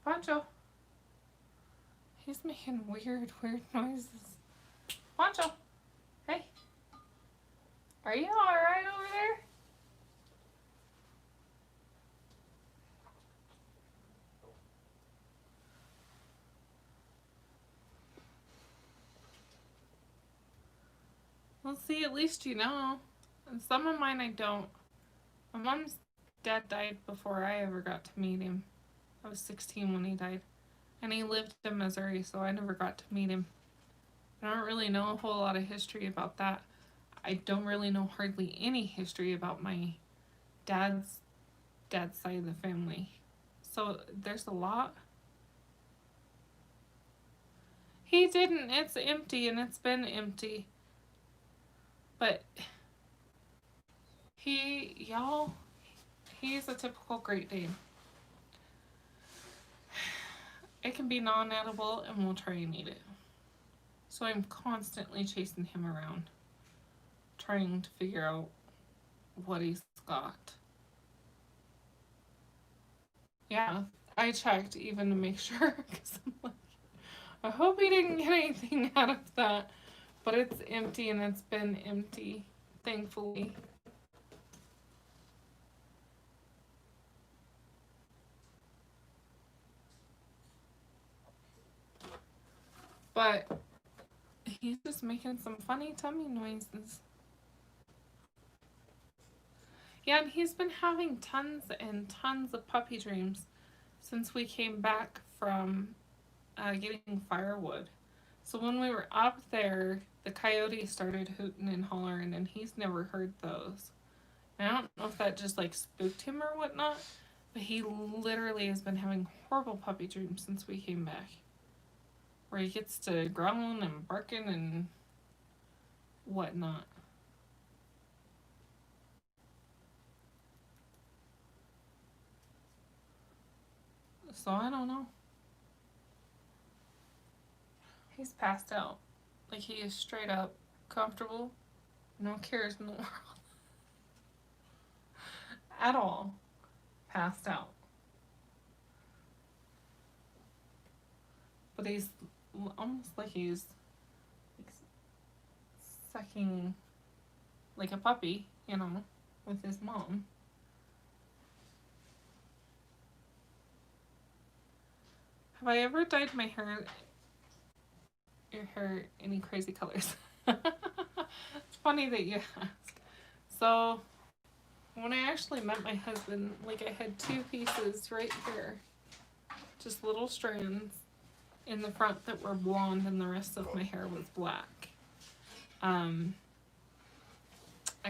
Poncho. He's making weird noises. Poncho. Hey. Are you alright over there? Well, see, at least you know. And some of mine I don't. My mom's dad died before I ever got to meet him. I was 16 when he died. And he lived in Missouri, so I never got to meet him. I don't really know a whole lot of history about that. I don't really know hardly any history about my dad's side of the family. So there's a lot. He didn't. It's empty, and it's been empty. But he's a typical Great Dane. It can be non-edible, and we'll try and eat it. So I'm constantly chasing him around, trying to figure out what he's got. Yeah, I checked even to make sure, because I'm like, I hope he didn't get anything out of that. But it's empty, and it's been empty, thankfully. But he's just making some funny tummy noises. Yeah, and he's been having tons and tons of puppy dreams since we came back from getting firewood. So when we were up there, the coyote started hooting and hollering, and he's never heard those. And I don't know if that just like spooked him or whatnot, but he literally has been having horrible puppy dreams since we came back, where he gets to growling and barking and whatnot. So I don't know. He's passed out. Like, he is straight up comfortable. No cares in the world. At all. Passed out. But he's almost like he's like sucking like a puppy, you know, with his mom. Have I ever dyed my hair, your hair, any crazy colors? It's funny that you ask. So, when I actually met my husband, like, I had two pieces right here, just little strands in the front that were blonde, and the rest of my hair was black. I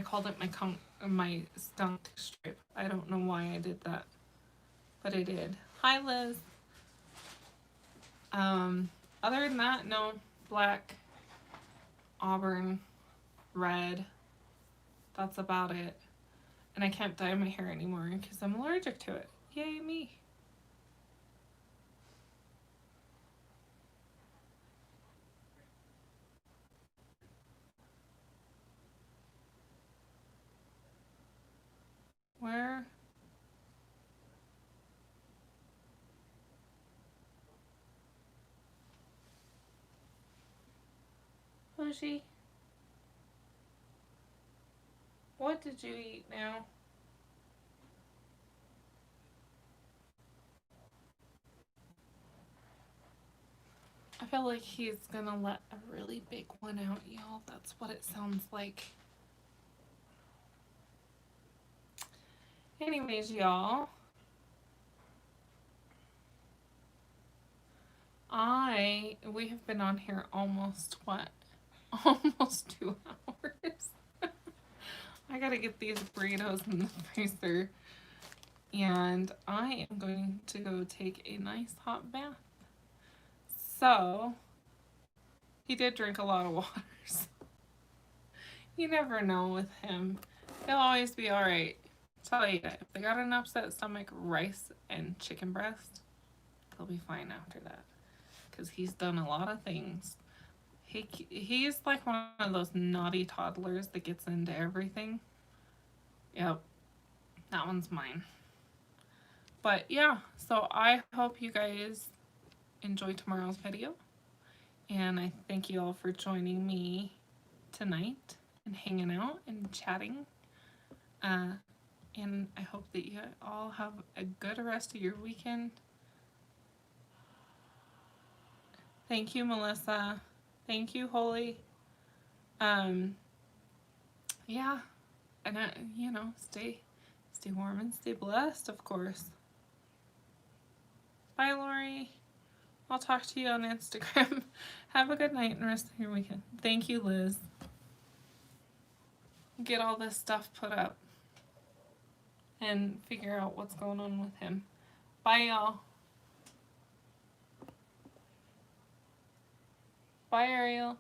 called it my skunk strip. I don't know why I did that, but I did. Hi, Liz. Other than that, no. Black, auburn, red. That's about it. And I can't dye my hair anymore because I'm allergic to it. Yay me. Where? Hoshi? What did you eat now? I feel like he's gonna let a really big one out, y'all. That's what it sounds like. Anyways, y'all. We have been on here almost, what? Almost 2 hours. I gotta get these burritos in the freezer and I am going to go take a nice hot bath. So, he did drink a lot of water. So you never know with him. He'll always be alright. Tell you, if they got an upset stomach, rice and chicken breast, they'll be fine after that. Because he's done a lot of things. He's like one of those naughty toddlers that gets into everything. Yep, that one's mine. But yeah, so I hope you guys enjoy tomorrow's video. And I thank you all for joining me tonight and hanging out and chatting. And I hope that you all have a good rest of your weekend. Thank you, Melissa. Thank you, Holly. Yeah, and stay warm and stay blessed, of course. Bye, Lori. I'll talk to you on Instagram. Have a good night and rest of your weekend. Thank you, Liz. Get all this stuff put up and figure out what's going on with him. Bye, y'all. Bye, Ariel.